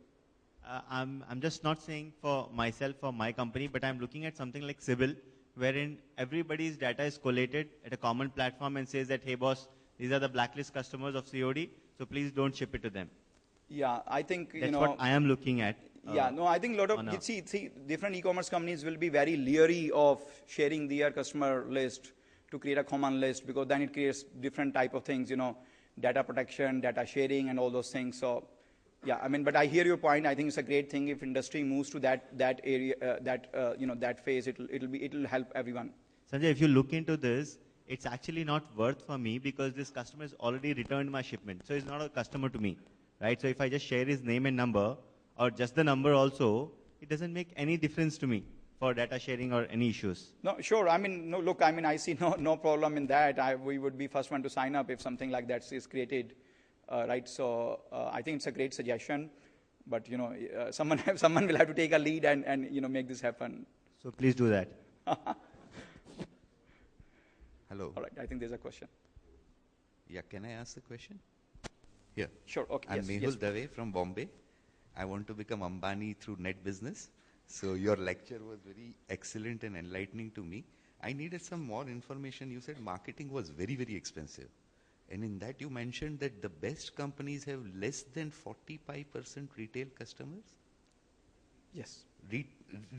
I'm just not saying for myself, for my company, but I'm looking at something like Sibyl, wherein everybody's data is collated at a common platform and says that, hey boss, these are the blacklist customers of COD, so please don't ship it to them. Yeah, I think, That's what I am looking at. Yeah, no, I think a lot of, see, different e-commerce companies will be very leery of sharing their customer list to create a common list, because then it creates different type of things, data protection, data sharing, and all those things. So, yeah, I mean, but I hear your point. I think it's a great thing if industry moves to that area, that phase. It'll help everyone. Sanjay, if you look into this, it's actually not worth for me because this customer has already returned my shipment. So he's not a customer to me, right? So if I just share his name and number, or just the number also, it doesn't make any difference to me for data sharing or any issues. No, sure. I mean, no, look, I mean, I see no problem in that. We would be first one to sign up if something like that is created, right? So I think it's a great suggestion, but someone will have to take a lead and make this happen. So please do that. Hello. All right. I think there's a question. Yeah, can I ask the question? Here. Sure. Okay. I'm yes, Mehul Dave from Bombay. I want to become Ambani through net business. So your lecture was very excellent and enlightening to me. I needed some more information. You said marketing was very, very expensive. And in that you mentioned that the best companies have less than 45% retail customers? Yes.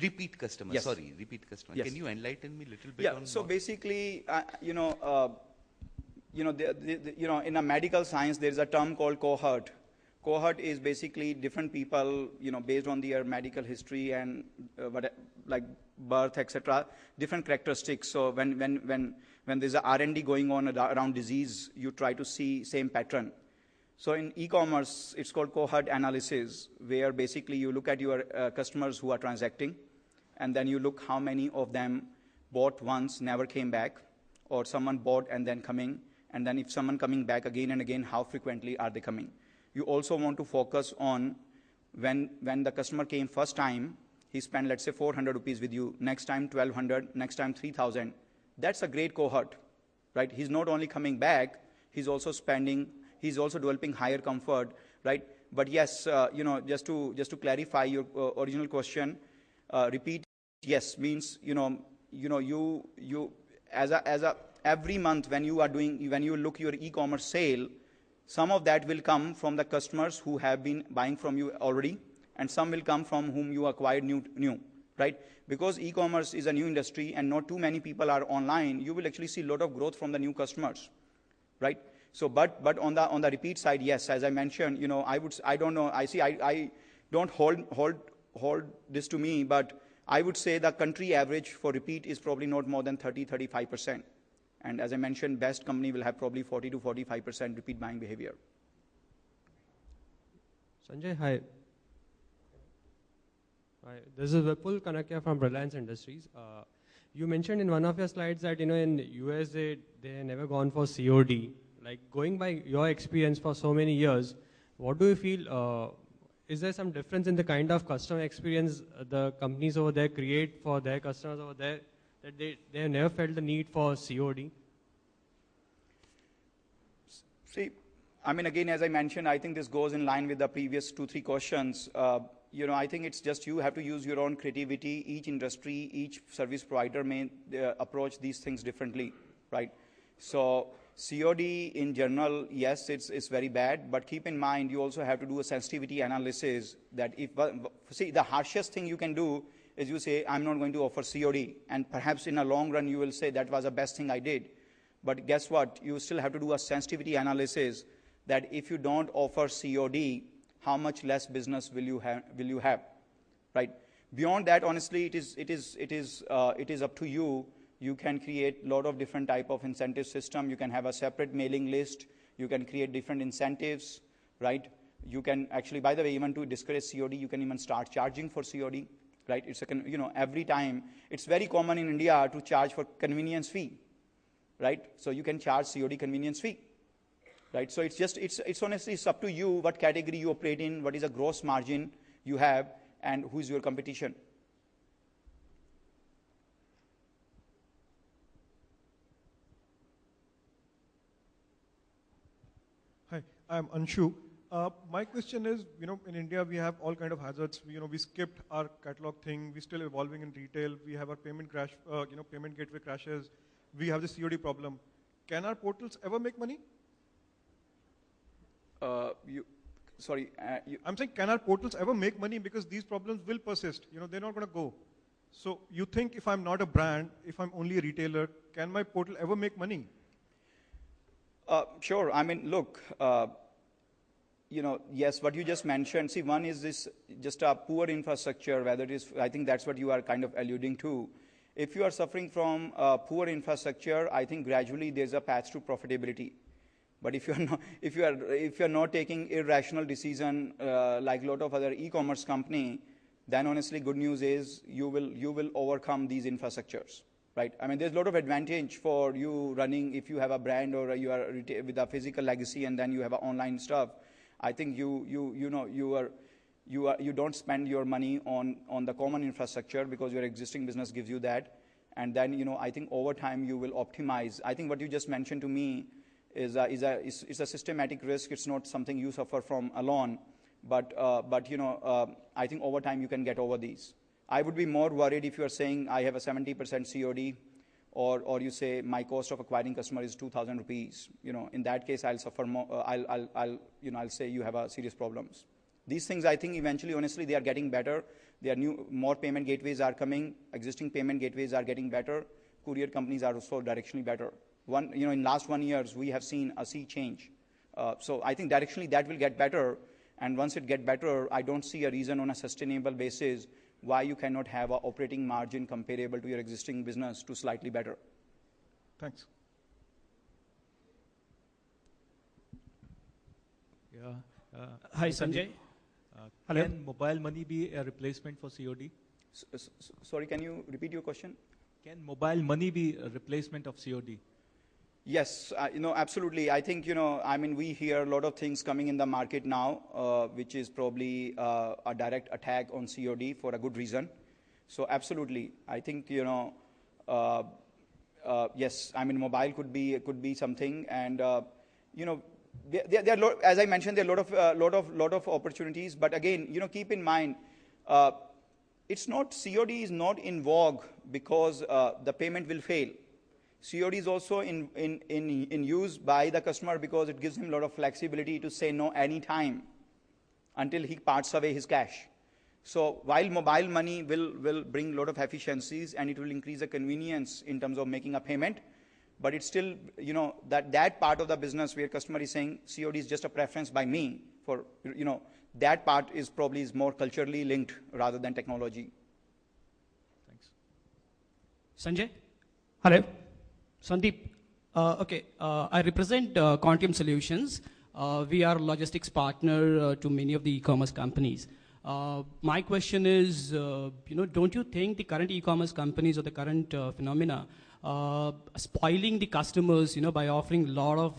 Repeat customers, Yes. sorry, repeat customers. Yes. Can you enlighten me a little bit Yeah, on so what- basically, in a medical science, there's a term called cohort. Cohort is basically different people, based on their medical history and like birth, etc., different characteristics. So when there's a R&D going on around disease, you try to see same pattern. So in e-commerce, it's called cohort analysis, where basically you look at your customers who are transacting, and then you look how many of them bought once, never came back, or someone bought and then coming, and then if someone coming back again and again, how frequently are they coming? You also want to focus on when the customer came first time, he spent, let's say, 400 rupees with you, next time 1,200, next time 3,000. That's a great cohort, right? He's not only coming back, he's also spending, he's also developing higher comfort, right? But yes, just to clarify your original question, repeat, yes, means, you every month when you look your e-commerce sale, some of that will come from the customers who have been buying from you already, and some will come from whom you acquired new, right? Because e-commerce is a new industry and not too many people are online, you will actually see a lot of growth from the new customers, right? So, but on the repeat side, yes, as I mentioned, I don't know, I don't hold this to me, but I would say the country average for repeat is probably not more than 30-35%. And as I mentioned, best company will have probably 40 to 45% repeat buying behavior. Sanjay, hi. Hi. This is Vipul Kanakia from Reliance Industries. You mentioned in one of your slides that in US they never gone for COD. Like going by your experience for so many years, what do you feel? Is there some difference in the kind of customer experience the companies over there create for their customers over there, that they have never felt the need for COD? See, I mean, again, as I mentioned, I think this goes in line with the previous 2-3 questions. I think it's just you have to use your own creativity. Each industry, each service provider may approach these things differently, right? So COD in general, yes, it's very bad, but keep in mind you also have to do a sensitivity analysis that see, the harshest thing you can do is you say, I'm not going to offer COD, and perhaps in a long run you will say that was the best thing I did. But guess what? You still have to do a sensitivity analysis that if you don't offer COD, how much less business will you have, right? Beyond that, honestly, it is up to you. You can create a lot of different type of incentive system. You can have a separate mailing list. You can create different incentives, right? You can actually, by the way, even to discourage COD, you can even start charging for COD, right? It's every time. It's very common in India to charge for convenience fee, right? So you can charge COD convenience fee, right? So it's honestly, it's up to you what category you operate in, what is a gross margin you have, and who is your competition. Hi, I'm Anshu. My question is, in India we have all kind of hazards. We skipped our catalog thing. We're still evolving in retail. We have our payment crash, payment gateway crashes. We have the COD problem. Can our portals ever make money? I'm saying, can our portals ever make money? Because these problems will persist. They're not going to go. So you think if I'm not a brand, if I'm only a retailer, can my portal ever make money? Sure. I mean, look, yes, what you just mentioned, see, one is this just a poor infrastructure, whether it is, I think that's what you are kind of alluding to. If you are suffering from poor infrastructure, I think gradually there's a path to profitability. But if you're not taking irrational decision like a lot of other e-commerce company, then honestly, good news is you will overcome these infrastructures, right? I mean, there's a lot of advantage for you running if you have a brand or you are with a physical legacy and then you have an online stuff. I think you don't spend your money on the common infrastructure because your existing business gives you that, and then I think over time you will optimize. I think what you just mentioned to me is a systematic risk. It's not something you suffer from alone, but I think over time you can get over these. I would be more worried if you are saying I have a 70% COD, or you say my cost of acquiring customer is 2,000 rupees. In that case, I'll suffer more. I'll say you have a serious problems. These things, I think, eventually, honestly, they are getting better. There are more payment gateways are coming. Existing payment gateways are getting better. Courier companies are also directionally better. In last 1 year, we have seen a sea change. So I think directionally that will get better. And once it get better, I don't see a reason on a sustainable basis why you cannot have an operating margin comparable to your existing business to slightly better. Thanks. Yeah. Hi, Sanjay. Can mobile money be a replacement for COD? Sorry, can you repeat your question? Can mobile money be a replacement of COD? Yes, absolutely. I think, we hear a lot of things coming in the market now, which is probably a direct attack on COD for a good reason. So absolutely, I think, yes, mobile could be something, and there are as I mentioned, there are a lot of opportunities. But again, keep in mind, it's not COD is not in vogue because the payment will fail. COD is also in use by the customer because it gives him a lot of flexibility to say no anytime until he parts away his cash. So while mobile money will bring a lot of efficiencies and it will increase the convenience in terms of making a payment, but it's still, that part of the business where customer is saying COD is just a preference by me for, that part is probably more culturally linked rather than technology. Thanks. Sanjay? Hello. Sandeep, I represent Quantium Solutions. We are a logistics partner to many of the e-commerce companies. My question is, don't you think the current e-commerce companies or the current phenomena spoiling the customers, by offering a lot of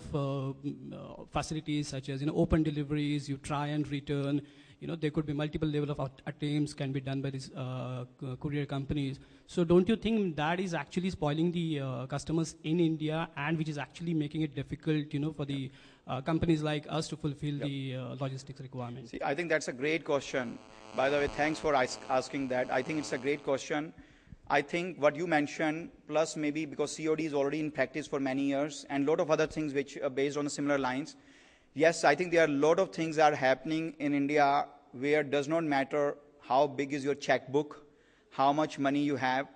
facilities such as, open deliveries, you try and return, there could be multiple level of attempts can be done by these courier companies. So don't you think that is actually spoiling the customers in India, and which is actually making it difficult, for the companies like us to fulfill the logistics requirements? See, I think that's a great question. By the way, thanks for asking that. I think it's a great question. I think what you mentioned, plus maybe because COD is already in practice for many years, and a lot of other things which are based on similar lines. Yes, I think there are a lot of things that are happening in India where it does not matter how big is your checkbook, how much money you have,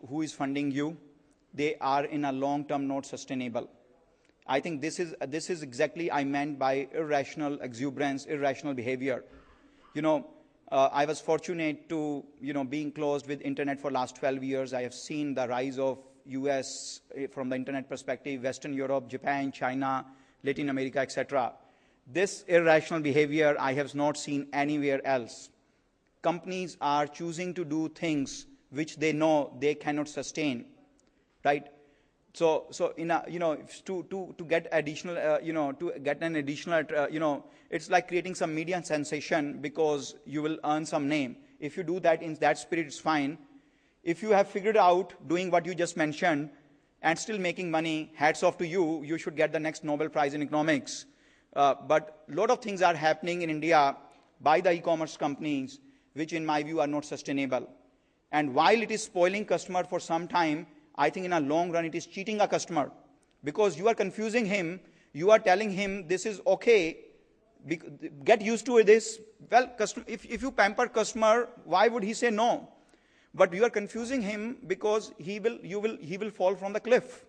who is funding you. They are in a long term not sustainable. I think this is exactly I meant by irrational exuberance, irrational behavior. I was fortunate to, being closed with internet for last 12 years. I have seen the rise of US from the internet perspective, Western Europe, Japan, China, Latin America, etc. This irrational behavior I have not seen anywhere else. Companies are choosing to do things which they know they cannot sustain, right? So in a, to get additional, to get an additional, it's like creating some media sensation because you will earn some name. If you do that in that spirit, it's fine. If you have figured out doing what you just mentioned and still making money, hats off to you. You should get the next Nobel Prize in economics. But a lot of things are happening in India by the e-commerce companies, which in my view are not sustainable. And while it is spoiling customer for some time, I think in a long run it is cheating a customer, because you are confusing him, you are telling him this is okay, get used to this. Well, if you pamper customer, why would he say no? But you are confusing him because he will fall from the cliff.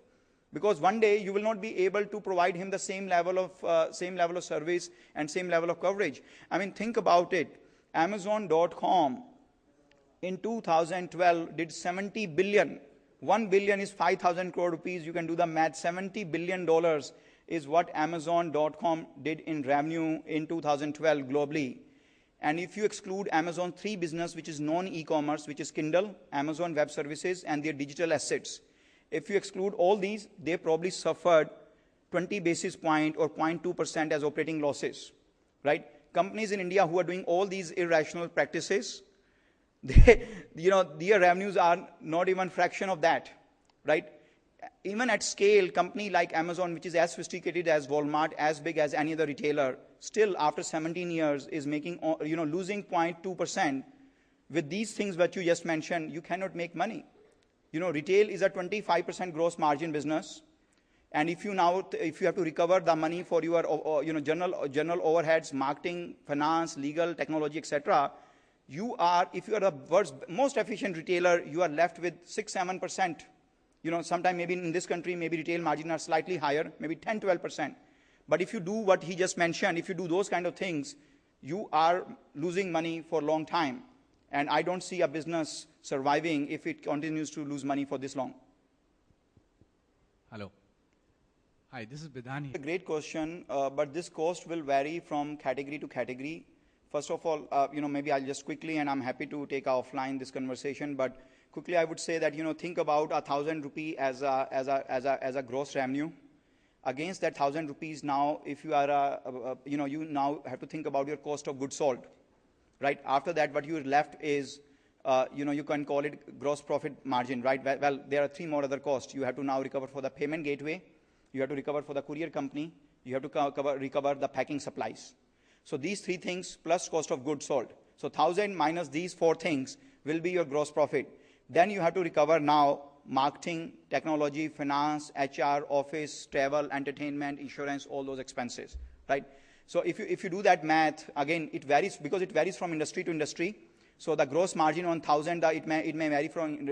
Because one day you will not be able to provide him the same level of service and same level of coverage. I mean, think about it. Amazon.com in 2012 did 70 billion. 1 billion is 5,000 crore rupees. You can do the math. $70 billion is what Amazon.com did in revenue in 2012 globally. And if you exclude Amazon 3 business, which is non-e-commerce, which is Kindle, Amazon Web Services, and their digital assets, if you exclude all these, they probably suffered 20 basis point or 0.2% as operating losses, right? Companies in India who are doing all these irrational practices, their revenues are not even fraction of that, right? Even at scale, company like Amazon, which is as sophisticated as Walmart, as big as any other retailer, still after 17 years is making, losing 0.2%. With these things that you just mentioned, you cannot make money. Retail is a 25% gross margin business. And if you have to recover the money for your, general overheads, marketing, finance, legal, technology, etc., if you are the most efficient retailer, you are left with 6-7%. Sometime maybe in this country, maybe retail margins are slightly higher, maybe 10-12%. But if you do what he just mentioned, if you do those kind of things, you are losing money for a long time. And I don't see a business surviving if it continues to lose money for this long. Hello. Hi, this is Bidhani. A great question, but this cost will vary from category to category. First of all, maybe I'll just quickly, and I'm happy to take offline this conversation, but quickly I would say that, think about 1,000 rupee as a gross revenue. Against that 1,000 rupees now, if you are, you now have to think about your cost of goods sold, right? After that, what you're left is, you can call it gross profit margin, right? Well, there are 3 more other costs. You have to now recover for the payment gateway. You have to recover for the courier company. You have to recover the packing supplies. So these 3 things plus cost of goods sold. So 1,000 minus these 4 things will be your gross profit. Then you have to recover now marketing, technology, finance, HR, office, travel, entertainment, insurance, all those expenses, right? So if you do that math, again, it varies because it varies from industry to industry. So the gross margin on 1,000, it may vary from,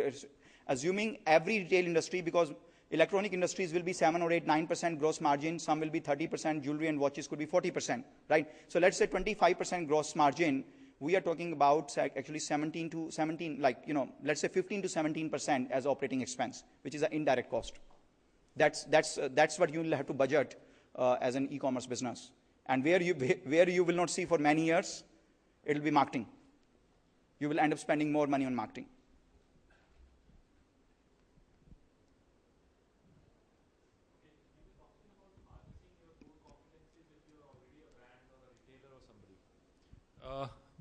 assuming every retail industry, because electronic industries will be 7 or 8, 9% gross margin, some will be 30%, jewelry and watches could be 40%, right? So let's say 25% gross margin, we are talking about actually 17, let's say 15 to 17% as operating expense, which is an indirect cost. That's what you will have to budget as an e-commerce business. And where you will not see for many years, it will be marketing. You will end up spending more money on marketing.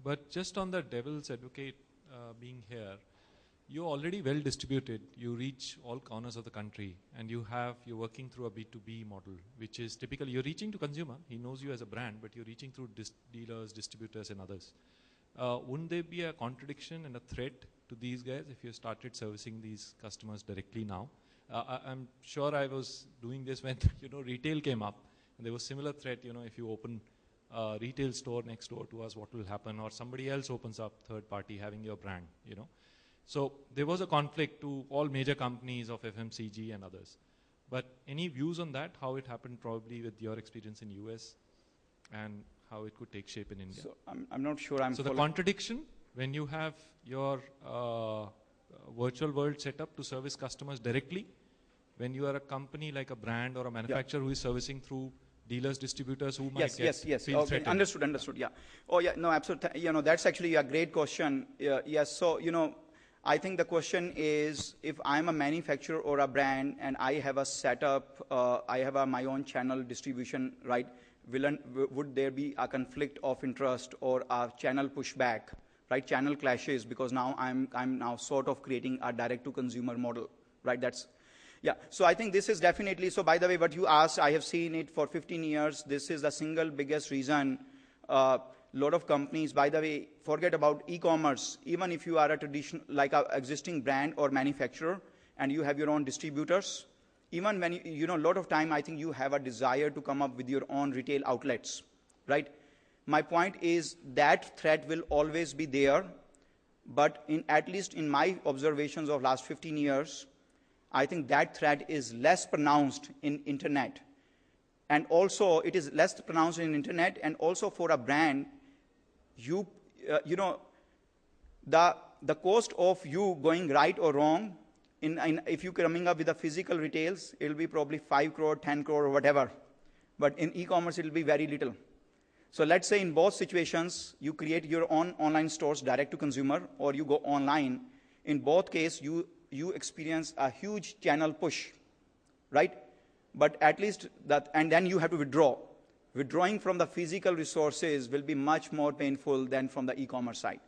But just on the devil's advocate being here, you're already well distributed. You reach all corners of the country, and you're working through a B2B model, which is typically you're reaching to consumer. He knows you as a brand, but you're reaching through dealers, distributors, and others. Wouldn't there be a contradiction and a threat to these guys if you started servicing these customers directly now? I'm sure I was doing this when retail came up, and there was similar threat. If you open a retail store next door to us, what will happen? Or somebody else opens up third party having your brand. So there was a conflict to all major companies of FMCG and others. But any views on that? How it happened probably with your experience in US, and how it could take shape in India? So I'm not sure. So the contradiction when you have your virtual world set up to service customers directly, when you are a company like a brand or a manufacturer who is servicing through dealers, distributors who might feel okay. Understood. Yeah. Oh yeah. No, absolutely. That's actually a great question. Yes. So I think the question is, if I'm a manufacturer or a brand and I have a setup, I have my own channel distribution, right? Would there be a conflict of interest or a channel pushback, right? Channel clashes, because now I'm now sort of creating a direct-to-consumer model, right? Yeah, so I think this is definitely, so by the way, what you asked, I have seen it for 15 years. This is the single biggest reason lot of companies, by the way, forget about e-commerce. Even if you are a traditional, like an existing brand or manufacturer, and you have your own distributors, even when you know, a lot of time, I think you have a desire to come up with your own retail outlets, right? My point is that threat will always be there, but at least in my observations of last 15 years, I think that threat is less pronounced in internet. And also, it is less pronounced in internet, and also for a brand, you know, the cost of you going right or wrong, if you're coming up with the physical retails, it will be probably 5 crore, 10 crore, or whatever. But in e-commerce, it will be very little. So let's say in both situations, you create your own online stores direct to consumer, or you go online. In both cases, you experience a huge channel push, right? But at least that, and then you have to withdraw. Withdrawing from the physical resources will be much more painful than from the e-commerce side.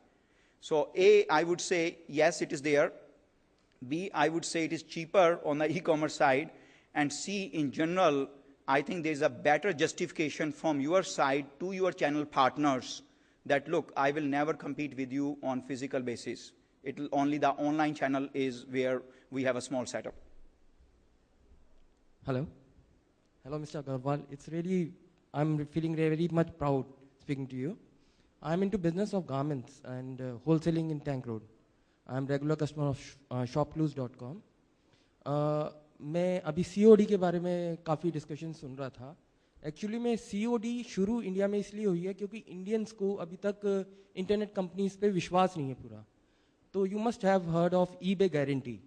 So A, I would say, yes, it is there. B, I would say it is cheaper on the e-commerce side. And C, in general, I think there's a better justification from your side to your channel partners that, look, I will never compete with you on physical basis. It will only the online channel is where we have a small setup. Hello. Hello, Mr. Agarwal. It's really, I'm feeling very much proud speaking to you. I'm into business of garments and wholesaling in Tank Road. I'm regular customer of shopclues.com. मैं अभी COD के बारे में काफ़ी discussion सुन रहा था. Actually में COD शुरू इंडिया में इसलिए हुई है क्योंकि इंडियंस को अभी तक इंटरनेट कंपनीज पे विश्वास नहीं है पूरा. तो you must have heard of eBay guarantee.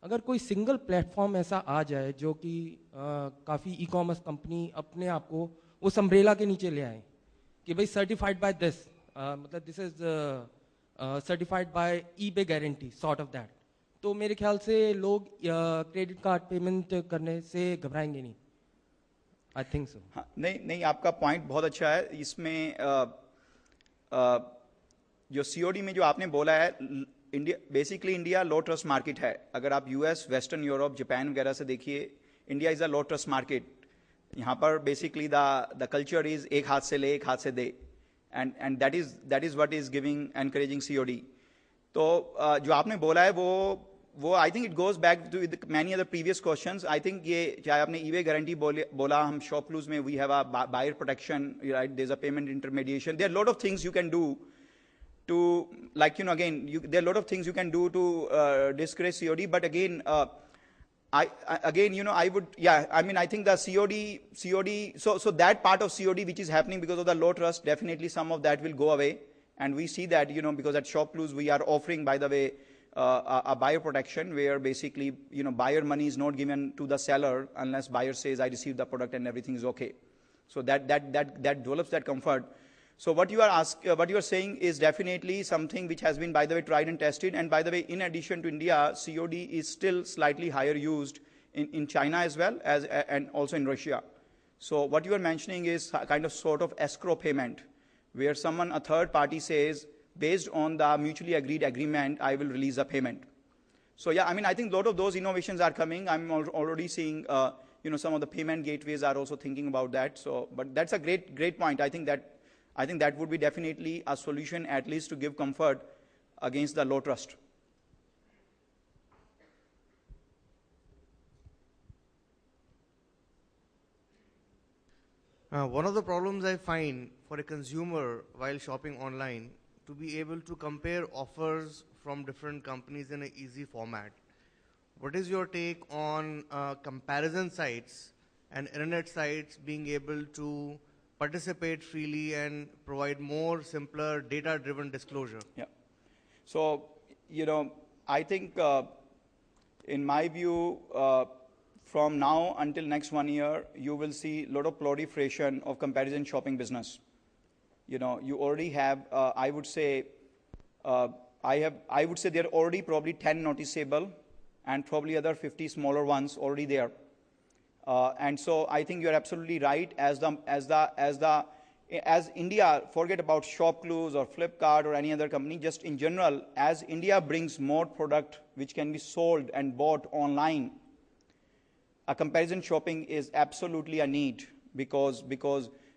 अगर कोई सिंगल प्लेटफॉर्म ऐसा आ जाए जो कि काफ़ी ई-कॉमर्स कंपनी अपने आप को उस अम्ब्रेला के नीचे ले आए कि भाई सर्टिफाइड बाय दिस, मतलब this is certified by eBay guarantee, sort of that, तो मेरे ख्याल से लोग क्रेडिट कार्ड पेमेंट करने से घबराएंगे नहीं. I think so. नहीं, आपका पॉइंट बहुत अच्छा है. इसमें जो COD में जो आपने बोला है, बेसिकली इंडिया लो ट्रस्ट मार्केट है. अगर आप US, वेस्टर्न यूरोप, जापान वगैरह से देखिए, India is a low trust market. यहाँ पर बेसिकली द कल्चर इज एक हाथ से ले एक हाथ से दे, and that is what is giving encouraging COD. तो जो आपने बोला है वो I think it goes back to many other previous questions. I think ये चाहे आपने eBay गारंटी बोला, हम शॉप क्लूज में we have a buyer protection, right, there is a payment intermediation, there are lot of things you can do to, like, you know, again, there are a lot of things you can do to discourage COD, but again, you know, I would, yeah, I mean, I think the COD, so that part of COD which is happening because of the low trust, definitely some of that will go away, and we see that, you know, because at ShopClues we are offering, by the way, a buyer protection where basically, you know, buyer money is not given to the seller unless buyer says, I received the product and everything is okay. So that develops that comfort. So what you are saying is definitely something which has been, by the way, tried and tested. And by the way, in addition to India, COD is still slightly higher used in China as well as and also in Russia. So what you are mentioning is kind of sort of escrow payment, where a third party says, based on the mutually agreed agreement, I will release a payment. So yeah, I mean, I think a lot of those innovations are coming. I'm already seeing, you know, some of the payment gateways are also thinking about that. So, but that's a great point. I think that would be definitely a solution, at least to give comfort against the low trust. One of the problems I find for a consumer while shopping online to be able to compare offers from different companies in an easy format. What is your take on comparison sites and internet sites being able to participate freely and provide more simpler data-driven disclosure? Yeah. So, you know, I think in my view, from now until next 1 year, you will see a lot of proliferation of comparison shopping business. You know, you already have, I would say there are already probably 10 noticeable and probably other 50 smaller ones already there. And so I think you're absolutely right. As India, forget about ShopClues or Flipkart or any other company, just in general, as India brings more product which can be sold and bought online, a comparison shopping is absolutely a need because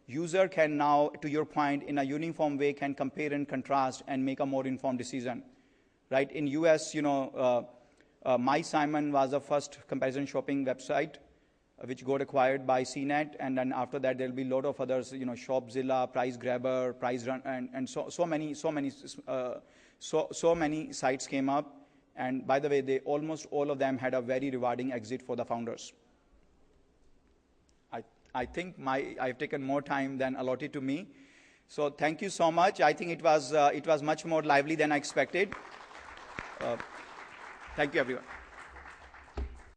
user can now, to your point, in a uniform way can compare and contrast and make a more informed decision, right? In US, My Simon was the first comparison shopping website which got acquired by CNET, and then after that there'll be a lot of others, Shopzilla, Price Grabber, Price Run, and so many sites came up. And by the way, almost all of them had a very rewarding exit for the founders. I think I've taken more time than allotted to me. So thank you so much. I think it was much more lively than I expected. Thank you, everyone.